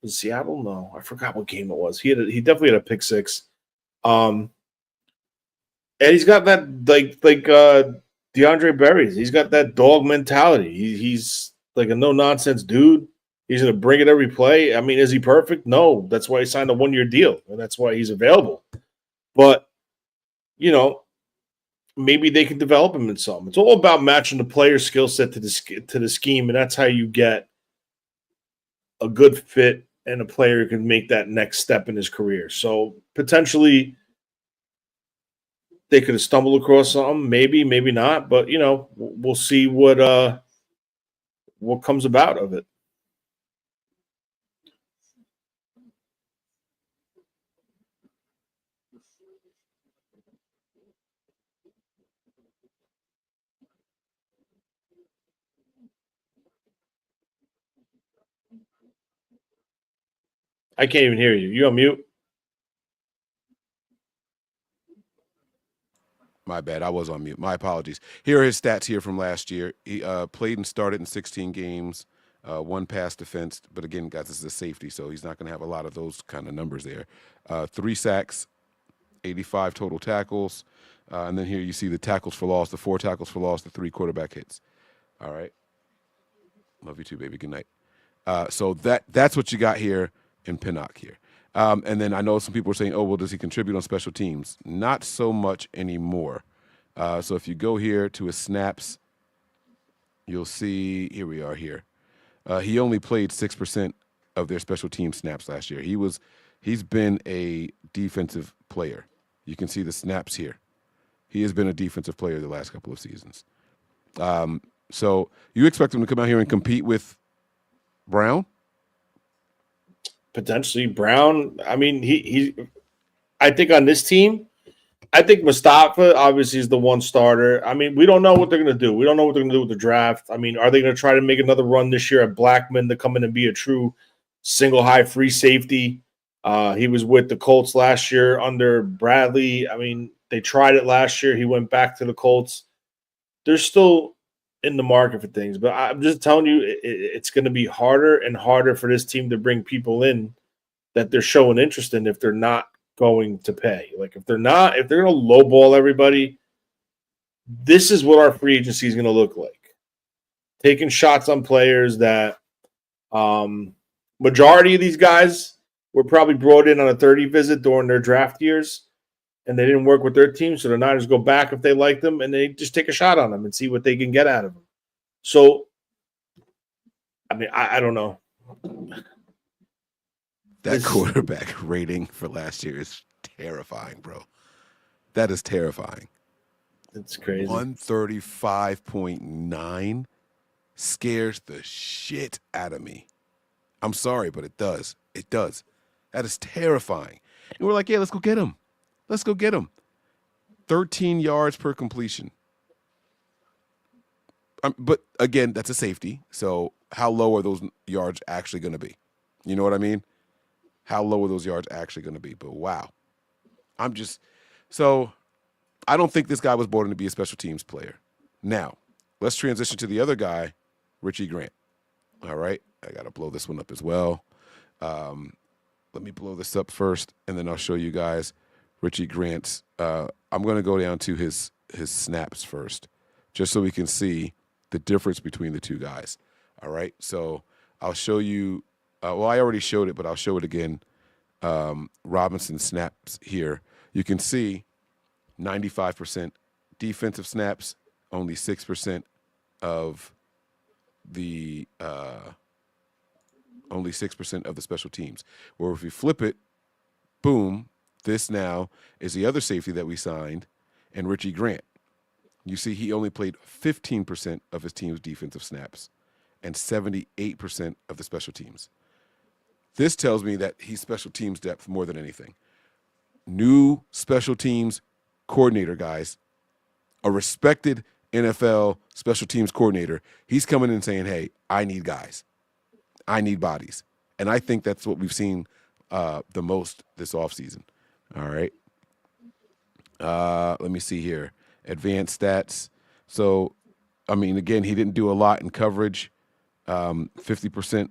Seattle. No, I forgot what game it was. He definitely had a pick 6. And he's got that like DeAndre Berry's. He's got that dog mentality. He's like a no nonsense dude. He's going to bring it every play. I mean, is he perfect? No. That's why he signed a 1-year deal, and that's why he's available. But, maybe they can develop him in something. It's all about matching the player's skill set to the scheme, and that's how you get a good fit and a player who can make that next step in his career. So, potentially, they could have stumbled across something. Maybe, maybe not. But, we'll see what comes about of it. I can't even hear you. You on mute? My bad. I was on mute. My apologies. Here are his stats here from last year. He played and started in 16 games, 1 pass defense. But again, guys, this is a safety, so he's not going to have a lot of those kind of numbers there. 3 sacks, 85 total tackles. And then here you see the tackles for loss, the 4 tackles for loss, the 3 quarterback hits. All right. Love you too, baby. Good night. So that's what you got here in Pinnock here. And then I know some people are saying, oh, well, does he contribute on special teams? Not so much anymore. So if you go here to his snaps, you'll see, here we are here. He only played 6% of their special team snaps last year. He's been a defensive player. You can see the snaps here. He has been a defensive player the last couple of seasons. So you expect him to come out here and compete with Brown? Potentially Brown. I mean, he I think on this team, I think Mustafa obviously is the one starter. I mean, we don't know what they're going to do. We don't know what they're going to do with the draft. I mean, are they going to try to make another run this year at Blackman to come in and be a true single high free safety? He was with the Colts last year under Bradley. I mean, they tried it last year. He went back to the Colts. They're still in the market for things, but I'm just telling you, it's going to be harder and harder for this team to bring people in that they're showing interest in if they're not going to pay. Like if they're going to lowball everybody, this is what our free agency is going to look like. Taking shots on players that majority of these guys were probably brought in on a 30 visit during their draft years, and they didn't work with their team, so the Niners go back if they like them, and they just take a shot on them and see what they can get out of them. So, I mean, I don't know. That quarterback rating for last year is terrifying, bro. That is terrifying. It's crazy. 135.9 scares the shit out of me. I'm sorry, but it does. It does. That is terrifying. And we're like, yeah, let's go get him. Let's go get him. 13 yards per completion. But again, that's a safety. So how low are those yards actually going to be? You know what I mean? How low are those yards actually going to be? But wow. So I don't think this guy was born to be a special teams player. Now, let's transition to the other guy, Richie Grant. All right. I got to blow this one up as well. Let me blow this up first, and then I'll show you guys Richie Grant's. I'm going to go down to his snaps first, just so we can see the difference between the two guys. All right. So I'll show you. Well, I already showed it, but I'll show it again. Robinson snaps here. You can see 95% defensive snaps, only 6% of the special teams. Where if we flip it, boom, this now is the other safety that we signed, and Richie Grant. You see he only played 15% of his team's defensive snaps and 78% of the special teams. This tells me that he's special teams depth more than anything. New special teams coordinator, guys, a respected NFL special teams coordinator. He's coming in saying, hey, I need guys. I need bodies. And I think that's what we've seen the most this offseason. All right. Let me see here. Advanced stats. So, I mean, again, he didn't do a lot in coverage. 50%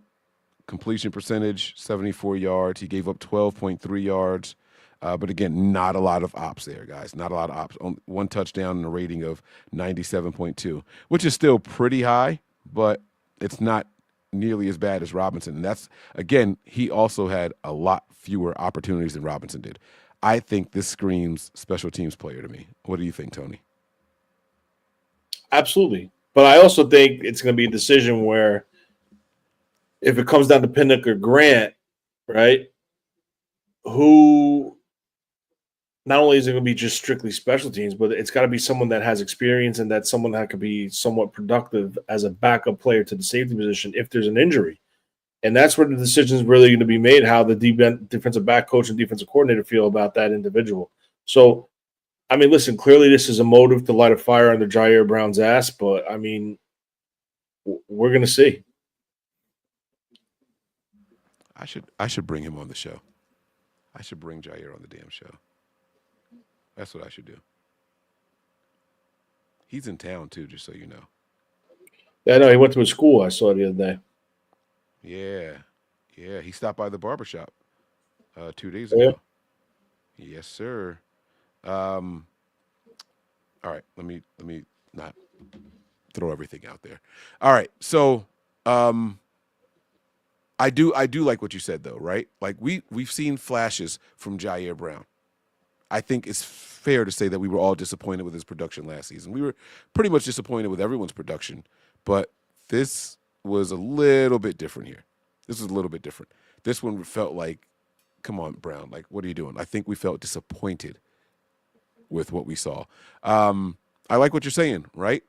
completion percentage, 74 yards. He gave up 12.3 yards. But again, not a lot of ops there, guys. Not a lot of ops. One touchdown and a rating of 97.2, which is still pretty high, but it's not nearly as bad as Robinson. And that's, again, he also had a lot fewer opportunities than Robinson did. I think this screams special teams player to me. What do you think, Tony? Absolutely. But I also think it's going to be a decision where if it comes down to Pinnock or Grant, right, who not only is it going to be just strictly special teams, but it's got to be someone that has experience and that's someone that could be somewhat productive as a backup player to the safety position if there's an injury. And that's where the decision is really going to be made, how the defensive back coach and defensive coordinator feel about that individual. So, I mean, listen, clearly this is a motive to light a fire under Jair Brown's ass, but, I mean, we're going to see. I should bring him on the show. I should bring Jair on the damn show. That's what I should do. He's in town, too, just so you know. Yeah, I know. He went to a school I saw the other day. Yeah. He stopped by the barbershop 2 days ago. Yes, sir. All right, let me not throw everything out there. All right, so I do like what you said though, right? Like we've seen flashes from Jair Brown. I think it's fair to say that we were all disappointed with his production last season. We were pretty much disappointed with everyone's production, but this was a little bit different here. This was a little bit different. This one felt like, come on, Brown, like, what are you doing? I think we felt disappointed with what we saw. I like what you're saying, right?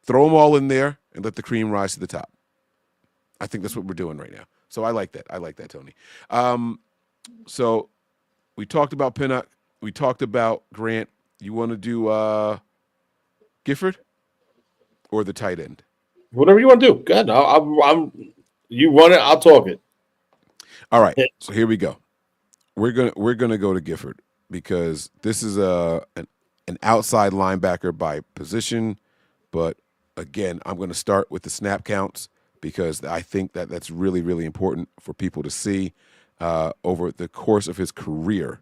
Throw them all in there and let the cream rise to the top. I think that's what we're doing right now. So I like that. I like that, Tony. So we talked about Pinnock. We talked about Grant. You want to do Gifford or the tight end? Whatever you want to do. Good. I'm. You run it. I'll talk it. All right. So here we go. We're gonna go to Gifford because this is an outside linebacker by position, but again, I'm going to start with the snap counts because I think that that's really, really important for people to see over the course of his career.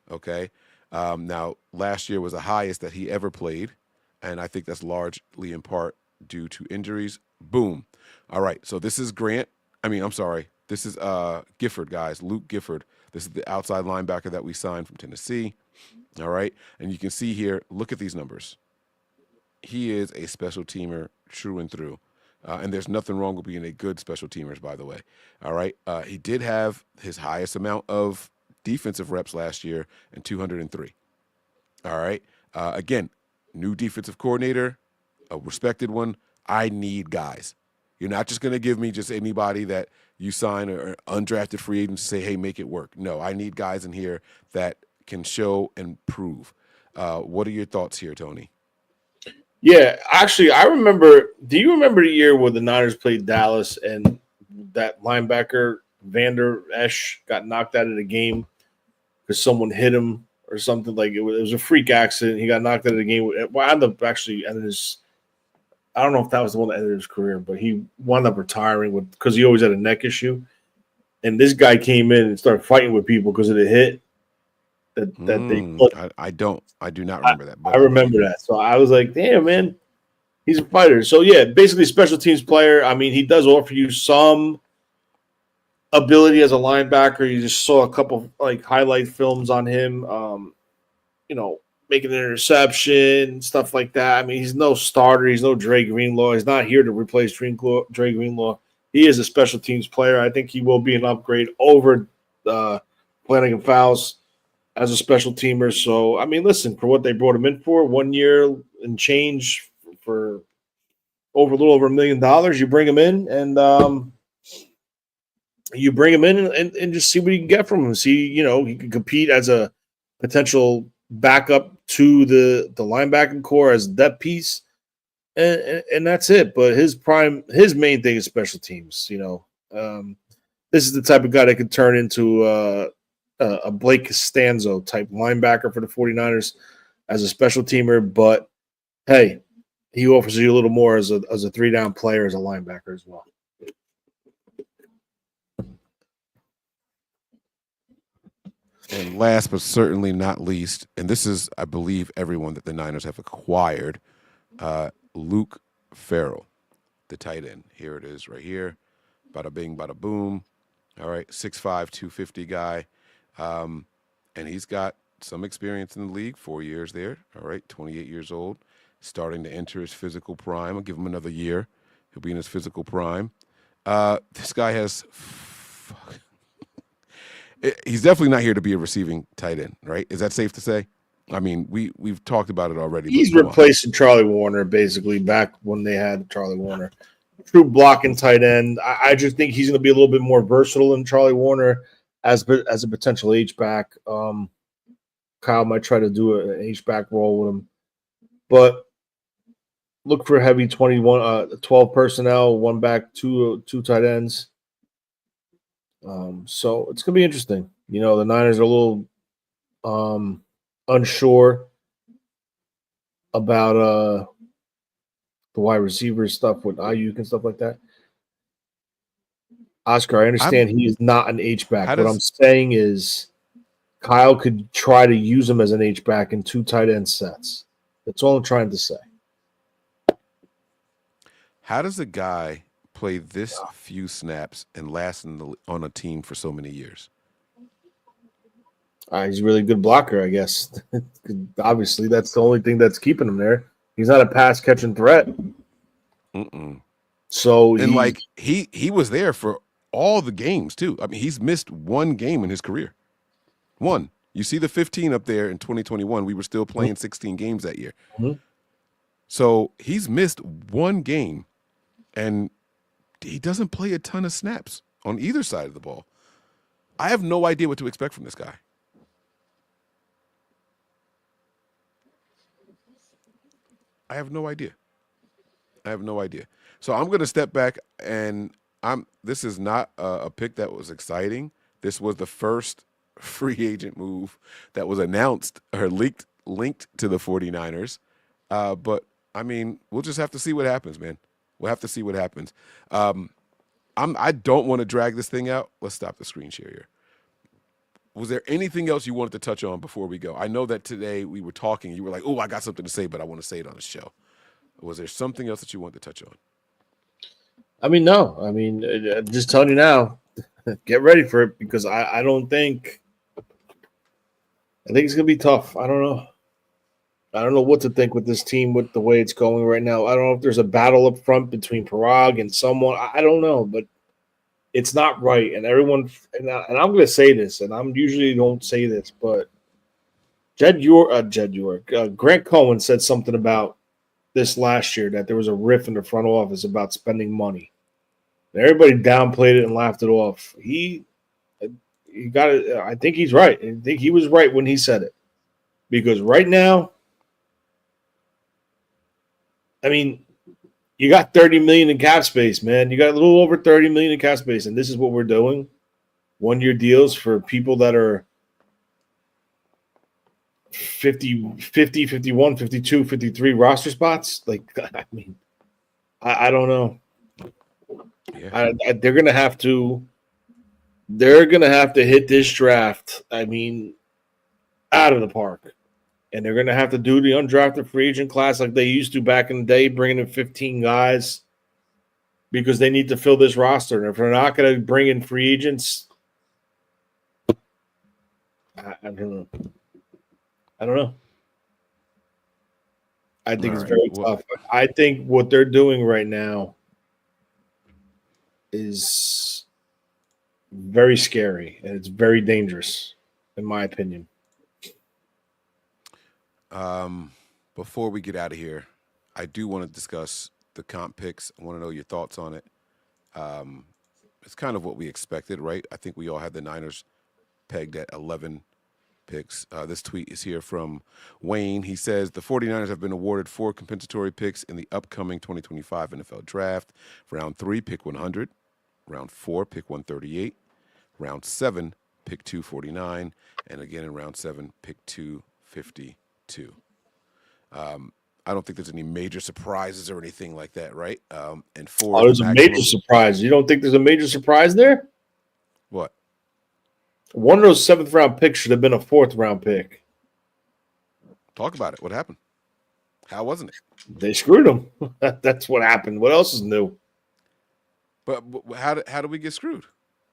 Okay. Now, last year was the highest that he ever played, and I think that's largely in part due to injuries. Boom. All right. So this is Grant. This is Gifford, guys. Luke Gifford. This is the outside linebacker that we signed from Tennessee. All right. And you can see here, look at these numbers. He is a special teamer true and through. And there's nothing wrong with being a good special teamer, by the way. All right. He did have his highest amount of defensive reps last year in 203. All right. Again, new defensive coordinator, a respected one. I need guys. You're not just going to give me just anybody that you sign or undrafted free agents say, hey, make it work. No, I need guys in here that can show and prove. What are your thoughts here, Tony? Yeah, actually, I remember. Do you remember the year where the Niners played Dallas and that linebacker Vander Esch got knocked out of the game because someone hit him or something? Like it was a freak accident. He got knocked out of the game. Well, I ended up actually ended his. I don't know if that was the one that ended his career, but he wound up retiring because he always had a neck issue. And this guy came in and started fighting with people because of the hit that they put. I do not remember that. But I remember that. So I was like, damn, man, he's a fighter. So, yeah, basically special teams player. I mean, he does offer you some ability as a linebacker. You just saw a couple like highlight films on him, making an interception, stuff like that. I mean, he's no starter. He's no Dre Greenlaw. He's not here to replace Dre Greenlaw. He is a special teams player. I think he will be an upgrade over Flanagan Fowles as a special teamer. So, I mean, listen, for what they brought him in for, 1 year and change for a little over $1 million, you bring him in and and just see what you can get from him. See, he can compete as a potential backup to the linebacking core as a depth piece, and that's it. But his main thing is special teams. This is the type of guy that could turn into a Blake Costanzo type linebacker for the 49ers as a special teamer. But hey, he offers you a little more as a 3-down player as a linebacker as well. And last but certainly not least, and this is, I believe, everyone that the Niners have acquired, Luke Farrell, the tight end. Here it is right here. Bada bing, bada boom. All right, 6'5", 250 guy. And he's got some experience in the league, 4 years there. All right, 28 years old, starting to enter his physical prime. I'll give him another year. He'll be in his physical prime. This guy has he's definitely not here to be a receiving tight end, right? Is that safe to say? I mean, we've talked about it already. He's replacing Charlie Warner, basically, back when they had Charlie Warner. True blocking tight end. I just think he's going to be a little bit more versatile than Charlie Warner as a potential H-back. Kyle might try to do an H-back role with him. But look for heavy 12 personnel, one back, two tight ends. So it's going to be interesting. The Niners are a little unsure about the wide receiver stuff with Ayuk and stuff like that. Oscar, I understand he is not an H-back. What I'm saying is Kyle could try to use him as an H-back in 2 tight end sets. That's all I'm trying to say. How does a guy play this few snaps and last on a team for so many years? He's a really good blocker, I guess. Obviously, that's the only thing that's keeping him there. He's not a pass-catching threat. So And like he was there for all the games too. I mean, he's missed one game in his career. One. You see the 15 up there in 2021. We were still playing 16 games that year. So he's missed one game, and he doesn't play a ton of snaps on either side of the ball. I have no idea what to expect from this guy. I have no idea. So I'm going to step back, and this is not a pick that was exciting. This was the first free agent move that was announced or linked to the 49ers. But, I mean, we'll just have to see what happens, man. We'll have to see what happens. I don't want to drag this thing out. Let's stop the screen share here. Was there anything else you wanted to touch on before we go? I know that today we were talking. You were like, oh, I got something to say, but I want to say it on the show. Was there something else that you wanted to touch on? I mean, no. I mean, just telling you now, get ready for it because I don't think – I think it's going to be tough. I don't know. I don't know what to think with this team with the way it's going right now. I don't know if there's a battle up front between Parag and someone. I don't know, but it's not right. And everyone – and I'm going to say this, and I'm usually don't say this, but Grant Cohen said something about this last year that there was a riff in the front office about spending money. And everybody downplayed it and laughed it off. He got it. I think he's right. I think he was right when he said it. Because right now, I mean, you got $30 million in cap space, man. You got a little over $30 million in cap space, and this is what we're doing. 1-year deals for people that are 50, 51, 52, 53 roster spots. Like, I mean, I don't know. Yeah. They're gonna have to hit this draft. I mean, out of the park, and they're gonna have to do the undrafted free agent class like they used to back in the day, bringing in 15 guys because they need to fill this roster. And if they're not gonna bring in free agents, I don't know. I think it's very tough. I think what they're doing right now is very scary, and it's very dangerous, in my opinion. Before we get out of here, I do want to discuss the comp picks. I want to know your thoughts on it. It's kind of what we expected, right? I think we all had the Niners pegged at 11 picks. This tweet is here from Wayne. He says the 49ers have been awarded 4 compensatory picks in the upcoming 2025 NFL Draft. Round 3, pick 100. Round 4, pick 138. Round 7, pick 249. And again in round 7, pick 252. I don't think there's any major surprises or anything like that, right? And 4. Oh, there's a major surprise. You don't think there's a major surprise there? What? One of those 7th round picks should have been a 4th round pick. Talk about it. What happened? How wasn't it? They screwed him. That's what happened. What else is new? But how did we get screwed?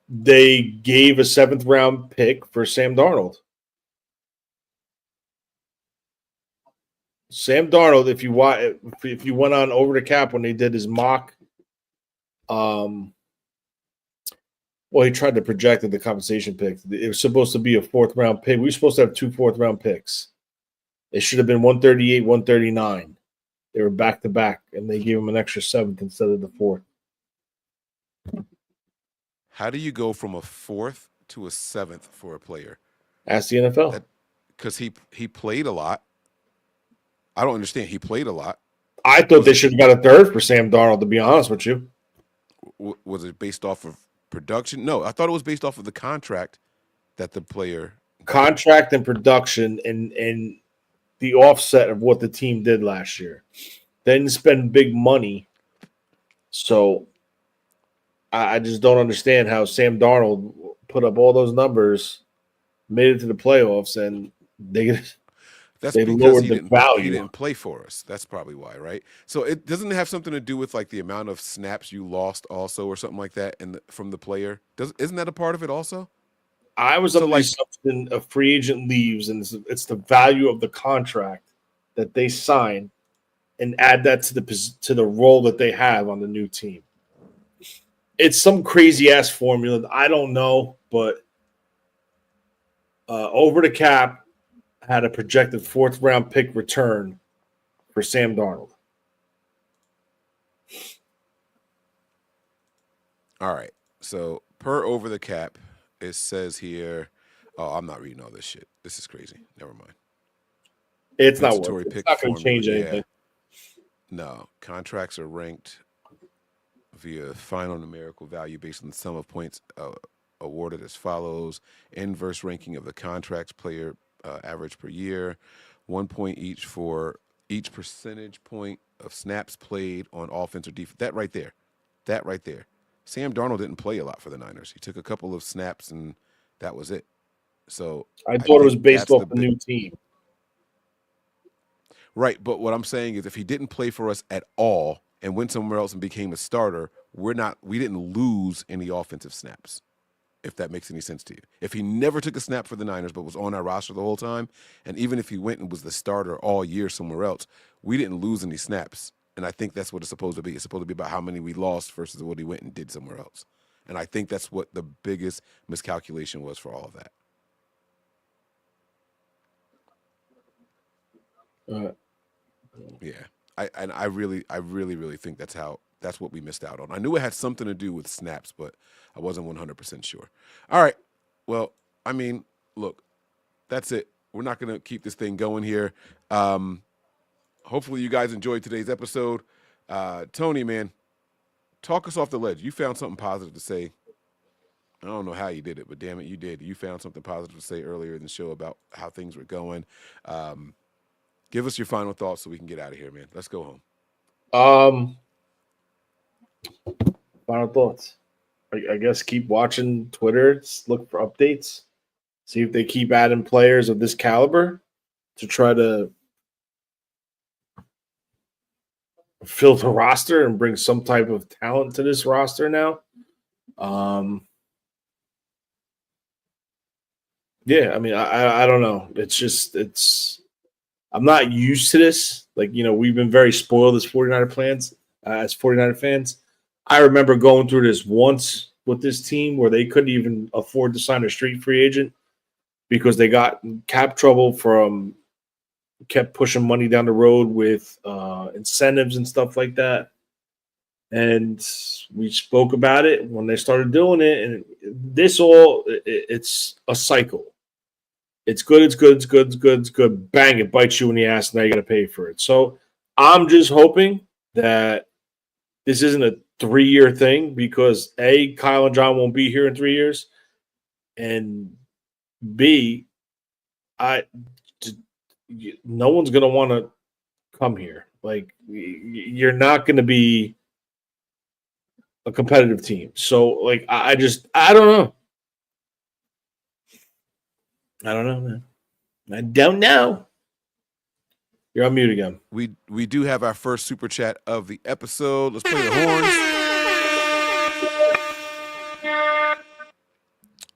They gave a 7th round pick for Sam Darnold. Sam Darnold, if you went on Over the Cap when they did his mock, he tried to project the compensation pick. It was supposed to be a 4th round pick. We were supposed to have 2 4th round picks. It should have been 138, 139. They were back to back, and they gave him an extra 7th instead of the 4th. How do you go from a 4th to a 7th for a player? Ask the NFL. Because he played a lot. I don't understand. He played a lot. I thought they should have got a 3rd for Sam Darnold, to be honest with you. Was it based off of production? No, I thought it was based off of the contract that the player – contract and production and the offset of what the team did last year. They didn't spend big money. So I just don't understand how Sam Darnold put up all those numbers, made it to the playoffs, and they lowered the value. He didn't play for us. That's probably why, right? So it doesn't have something to do with like the amount of snaps you lost also or something like that from the player. Isn't that a part of it also? I was under the assumption a free agent leaves, and it's the value of the contract that they sign and add that to the role that they have on the new team. It's some crazy ass formula. I don't know, but Over the Cap had a projected 4th round pick return for Sam Darnold. All right. So per Over the Cap, it says here. Oh, I'm not reading all this shit. This is crazy. Never mind. It's not worth it. It's not going to change anything. No. Contracts are ranked via final numerical value based on the sum of points awarded as follows. Inverse ranking of the contracts player average per year. 1 point each for each percentage point of snaps played on offense or defense. That right there. Sam Darnold didn't play a lot for the Niners. He took a couple of snaps, and that was it. So I thought it was based off the new team. Right, but what I'm saying is if he didn't play for us at all and went somewhere else and became a starter, we didn't lose any offensive snaps, if that makes any sense to you. If he never took a snap for the Niners but was on our roster the whole time, and even if he went and was the starter all year somewhere else, we didn't lose any snaps. And I think that's what it's supposed to be. It's supposed to be about how many we lost versus what he went and did somewhere else. And I think that's what the biggest miscalculation was for all of that. Yeah, I really think that's what we missed out on. I knew it had something to do with snaps, but I wasn't 100% sure. All right, well, I mean, look, that's it. We're not gonna keep this thing going here. Hopefully, you guys enjoyed today's episode. Tony, man, talk us off the ledge. You found something positive to say. I don't know how you did it, but damn it, you did. You found something positive to say earlier in the show about how things were going. Give us your final thoughts so we can get out of here, man. Let's go home. Final thoughts. I guess keep watching Twitter. Look for updates. See if they keep adding players of this caliber to try to fill the roster and bring some type of talent to this roster now. Yeah, I mean, I don't know. I'm not used to this. Like, we've been very spoiled as 49er fans. I remember going through this once with this team where they couldn't even afford to sign a street free agent because they got cap trouble kept pushing money down the road with incentives and stuff like that. And we spoke about it when they started doing it. And it's a cycle. It's good. Bang, it bites you in the ass. Now you got to pay for it. So I'm just hoping that this isn't a 3-year thing because A, Kyle and John won't be here in 3 years. And B, no one's going to want to come here. Like, you're not going to be a competitive team. So, like, I don't know. I don't know, man. I don't know. You're on mute again. We do have our first super chat of the episode. Let's play the horns.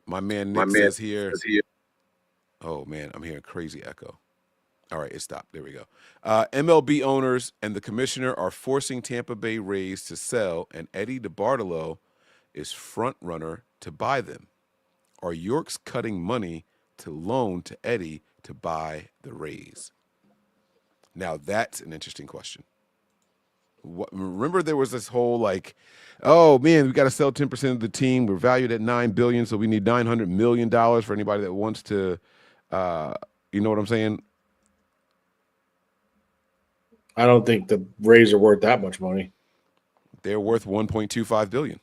My man Nick says here. Oh, man, I'm hearing crazy echo. All right, it stopped. There we go. MLB owners and the commissioner are forcing Tampa Bay Rays to sell, and Eddie DeBartolo is front runner to buy them. Are Yorks cutting money to loan to Eddie to buy the Rays? Now, that's an interesting question. Remember there was this whole like, oh, man, we got to sell 10% of the team. We're valued at $9 billion, so we need $900 million for anybody that wants to, you know what I'm saying? I don't think the Rays are worth that much money. They're worth $1.25 billion.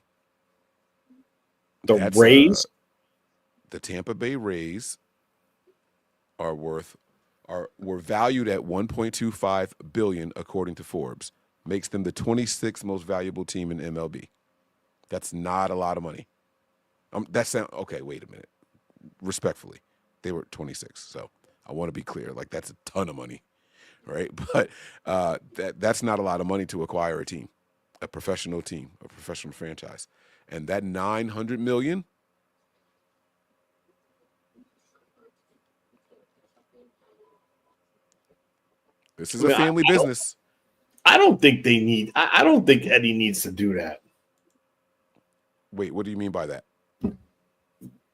The Rays? The Tampa Bay Rays were valued at $1.25 billion according to Forbes. Makes them the 26th most valuable team in MLB. That's not a lot of money. Okay, wait a minute. Respectfully, they were 26, so I want to be clear. Like, that's a ton of money, right? But that's not a lot of money to acquire a team, a professional franchise. And that $900 million. This is a family business. I don't think Eddie needs to do that. Wait, what do you mean by that?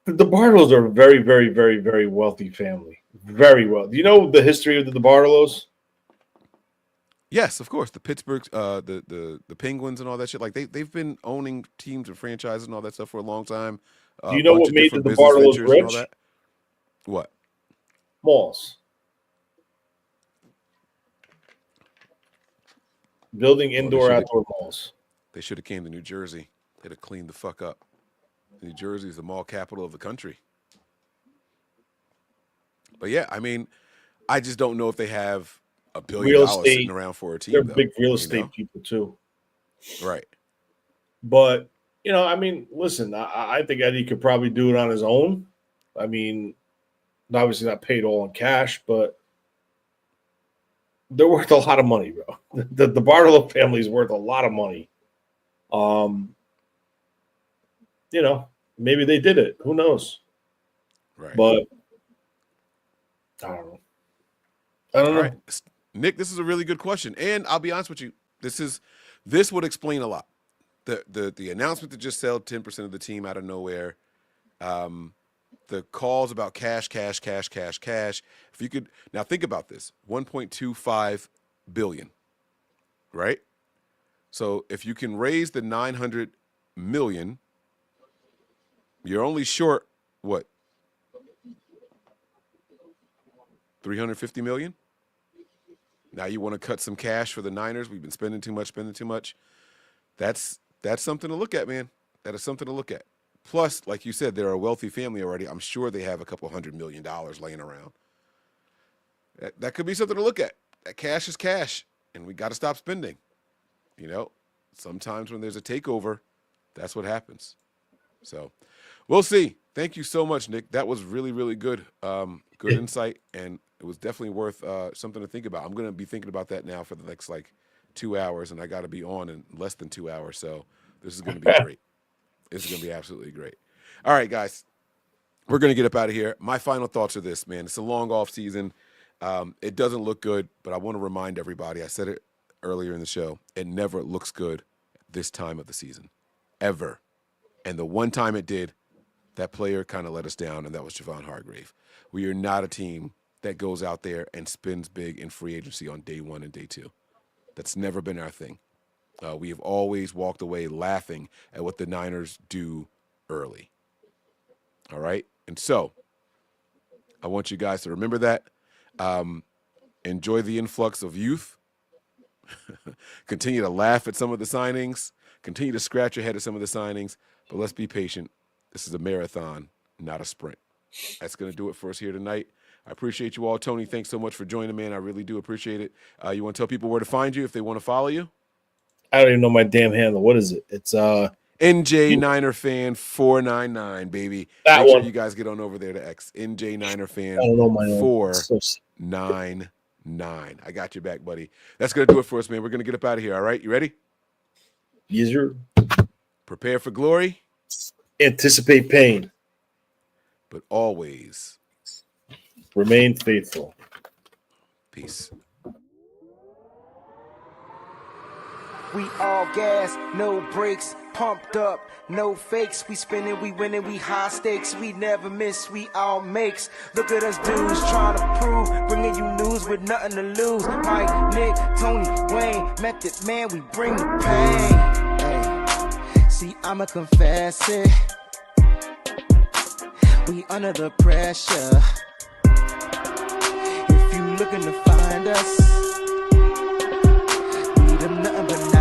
The Bartolows are a very, very, very, very wealthy family. Very well. Do you know the history of the Bartolows? Yes, of course. The Pittsburgh, the Penguins and all that shit. Like they've been owning teams and franchises and all that stuff for a long time. Do you know what made the Bartolows rich? And all that? What? Malls. Building indoor, outdoor malls. They should have came to New Jersey. They'd have cleaned the fuck up. New Jersey is the mall capital of the country. But yeah, I mean, I just don't know if they have $1 billion sitting around for a team. They're big real estate people too. Right. But, I mean, listen, I think Eddie could probably do it on his own. I mean, obviously not paid all in cash, but they're worth a lot of money, bro. The Bartolo family is worth a lot of money. Maybe they did it. Who knows? Right. But I don't know. All right. Nick, this is a really good question. And I'll be honest with you, this would explain a lot. The announcement that just sold 10% of the team out of nowhere. The calls about cash. If you could now think about this, 1.25 billion, right? So if you can raise the 900 million, you're only short what? 350 million? Now you want to cut some cash for the Niners. We've been spending too much. That's something to look at, man. That is something to look at. Plus, like you said, they're a wealthy family already. I'm sure they have a couple $100 million laying around. That could be something to look at. That cash is cash, and we got to stop spending. Sometimes when there's a takeover, that's what happens. So we'll see. Thank you so much, Nick. That was really, really good. Good insight, and it was definitely worth something to think about. I'm going to be thinking about that now for the next 2 hours, and I got to be on in less than 2 hours. So this is going to be great. This is going to be absolutely great. All right, guys, we're going to get up out of here. My final thoughts are this, man. It's a long off season. It doesn't look good, but I want to remind everybody, I said it earlier in the show, it never looks good this time of the season, ever. And the one time it did, that player kind of let us down, and that was Javon Hargrave. We are not a team that goes out there and spins big in free agency on day one and day two. That's never been our thing. We have always walked away laughing at what the Niners do early. All right? And so I want you guys to remember that. Enjoy the influx of youth. Continue to laugh at some of the signings. Continue to scratch your head at some of the signings. But let's be patient. This is a marathon, not a sprint. That's going to do it for us here tonight. I appreciate you all. Tony, thanks so much for joining, man. I really do appreciate it. You want to tell people where to find you if they want to follow you? I don't even know my damn handle. What is it? It's NJ Niner Fan 499, baby. Make sure you guys get on over there to X. NJ Niner Fan 499. I got your back, buddy. That's going to do it for us, man. We're going to get up out of here, all right? You ready? Yes, sir. Prepare for glory. Anticipate pain. But always remain faithful. Peace. We all gas, no brakes, pumped up, no fakes. We spinning, we winning, we high stakes. We never miss, we all makes. Look at us dudes trying to prove, bringing you news with nothing to lose. Mike, Nick, Tony, Wayne, Method Man, we bring the pain. Hey. See, I'ma confess it. We under the pressure. If you looking to find us, we them nothing but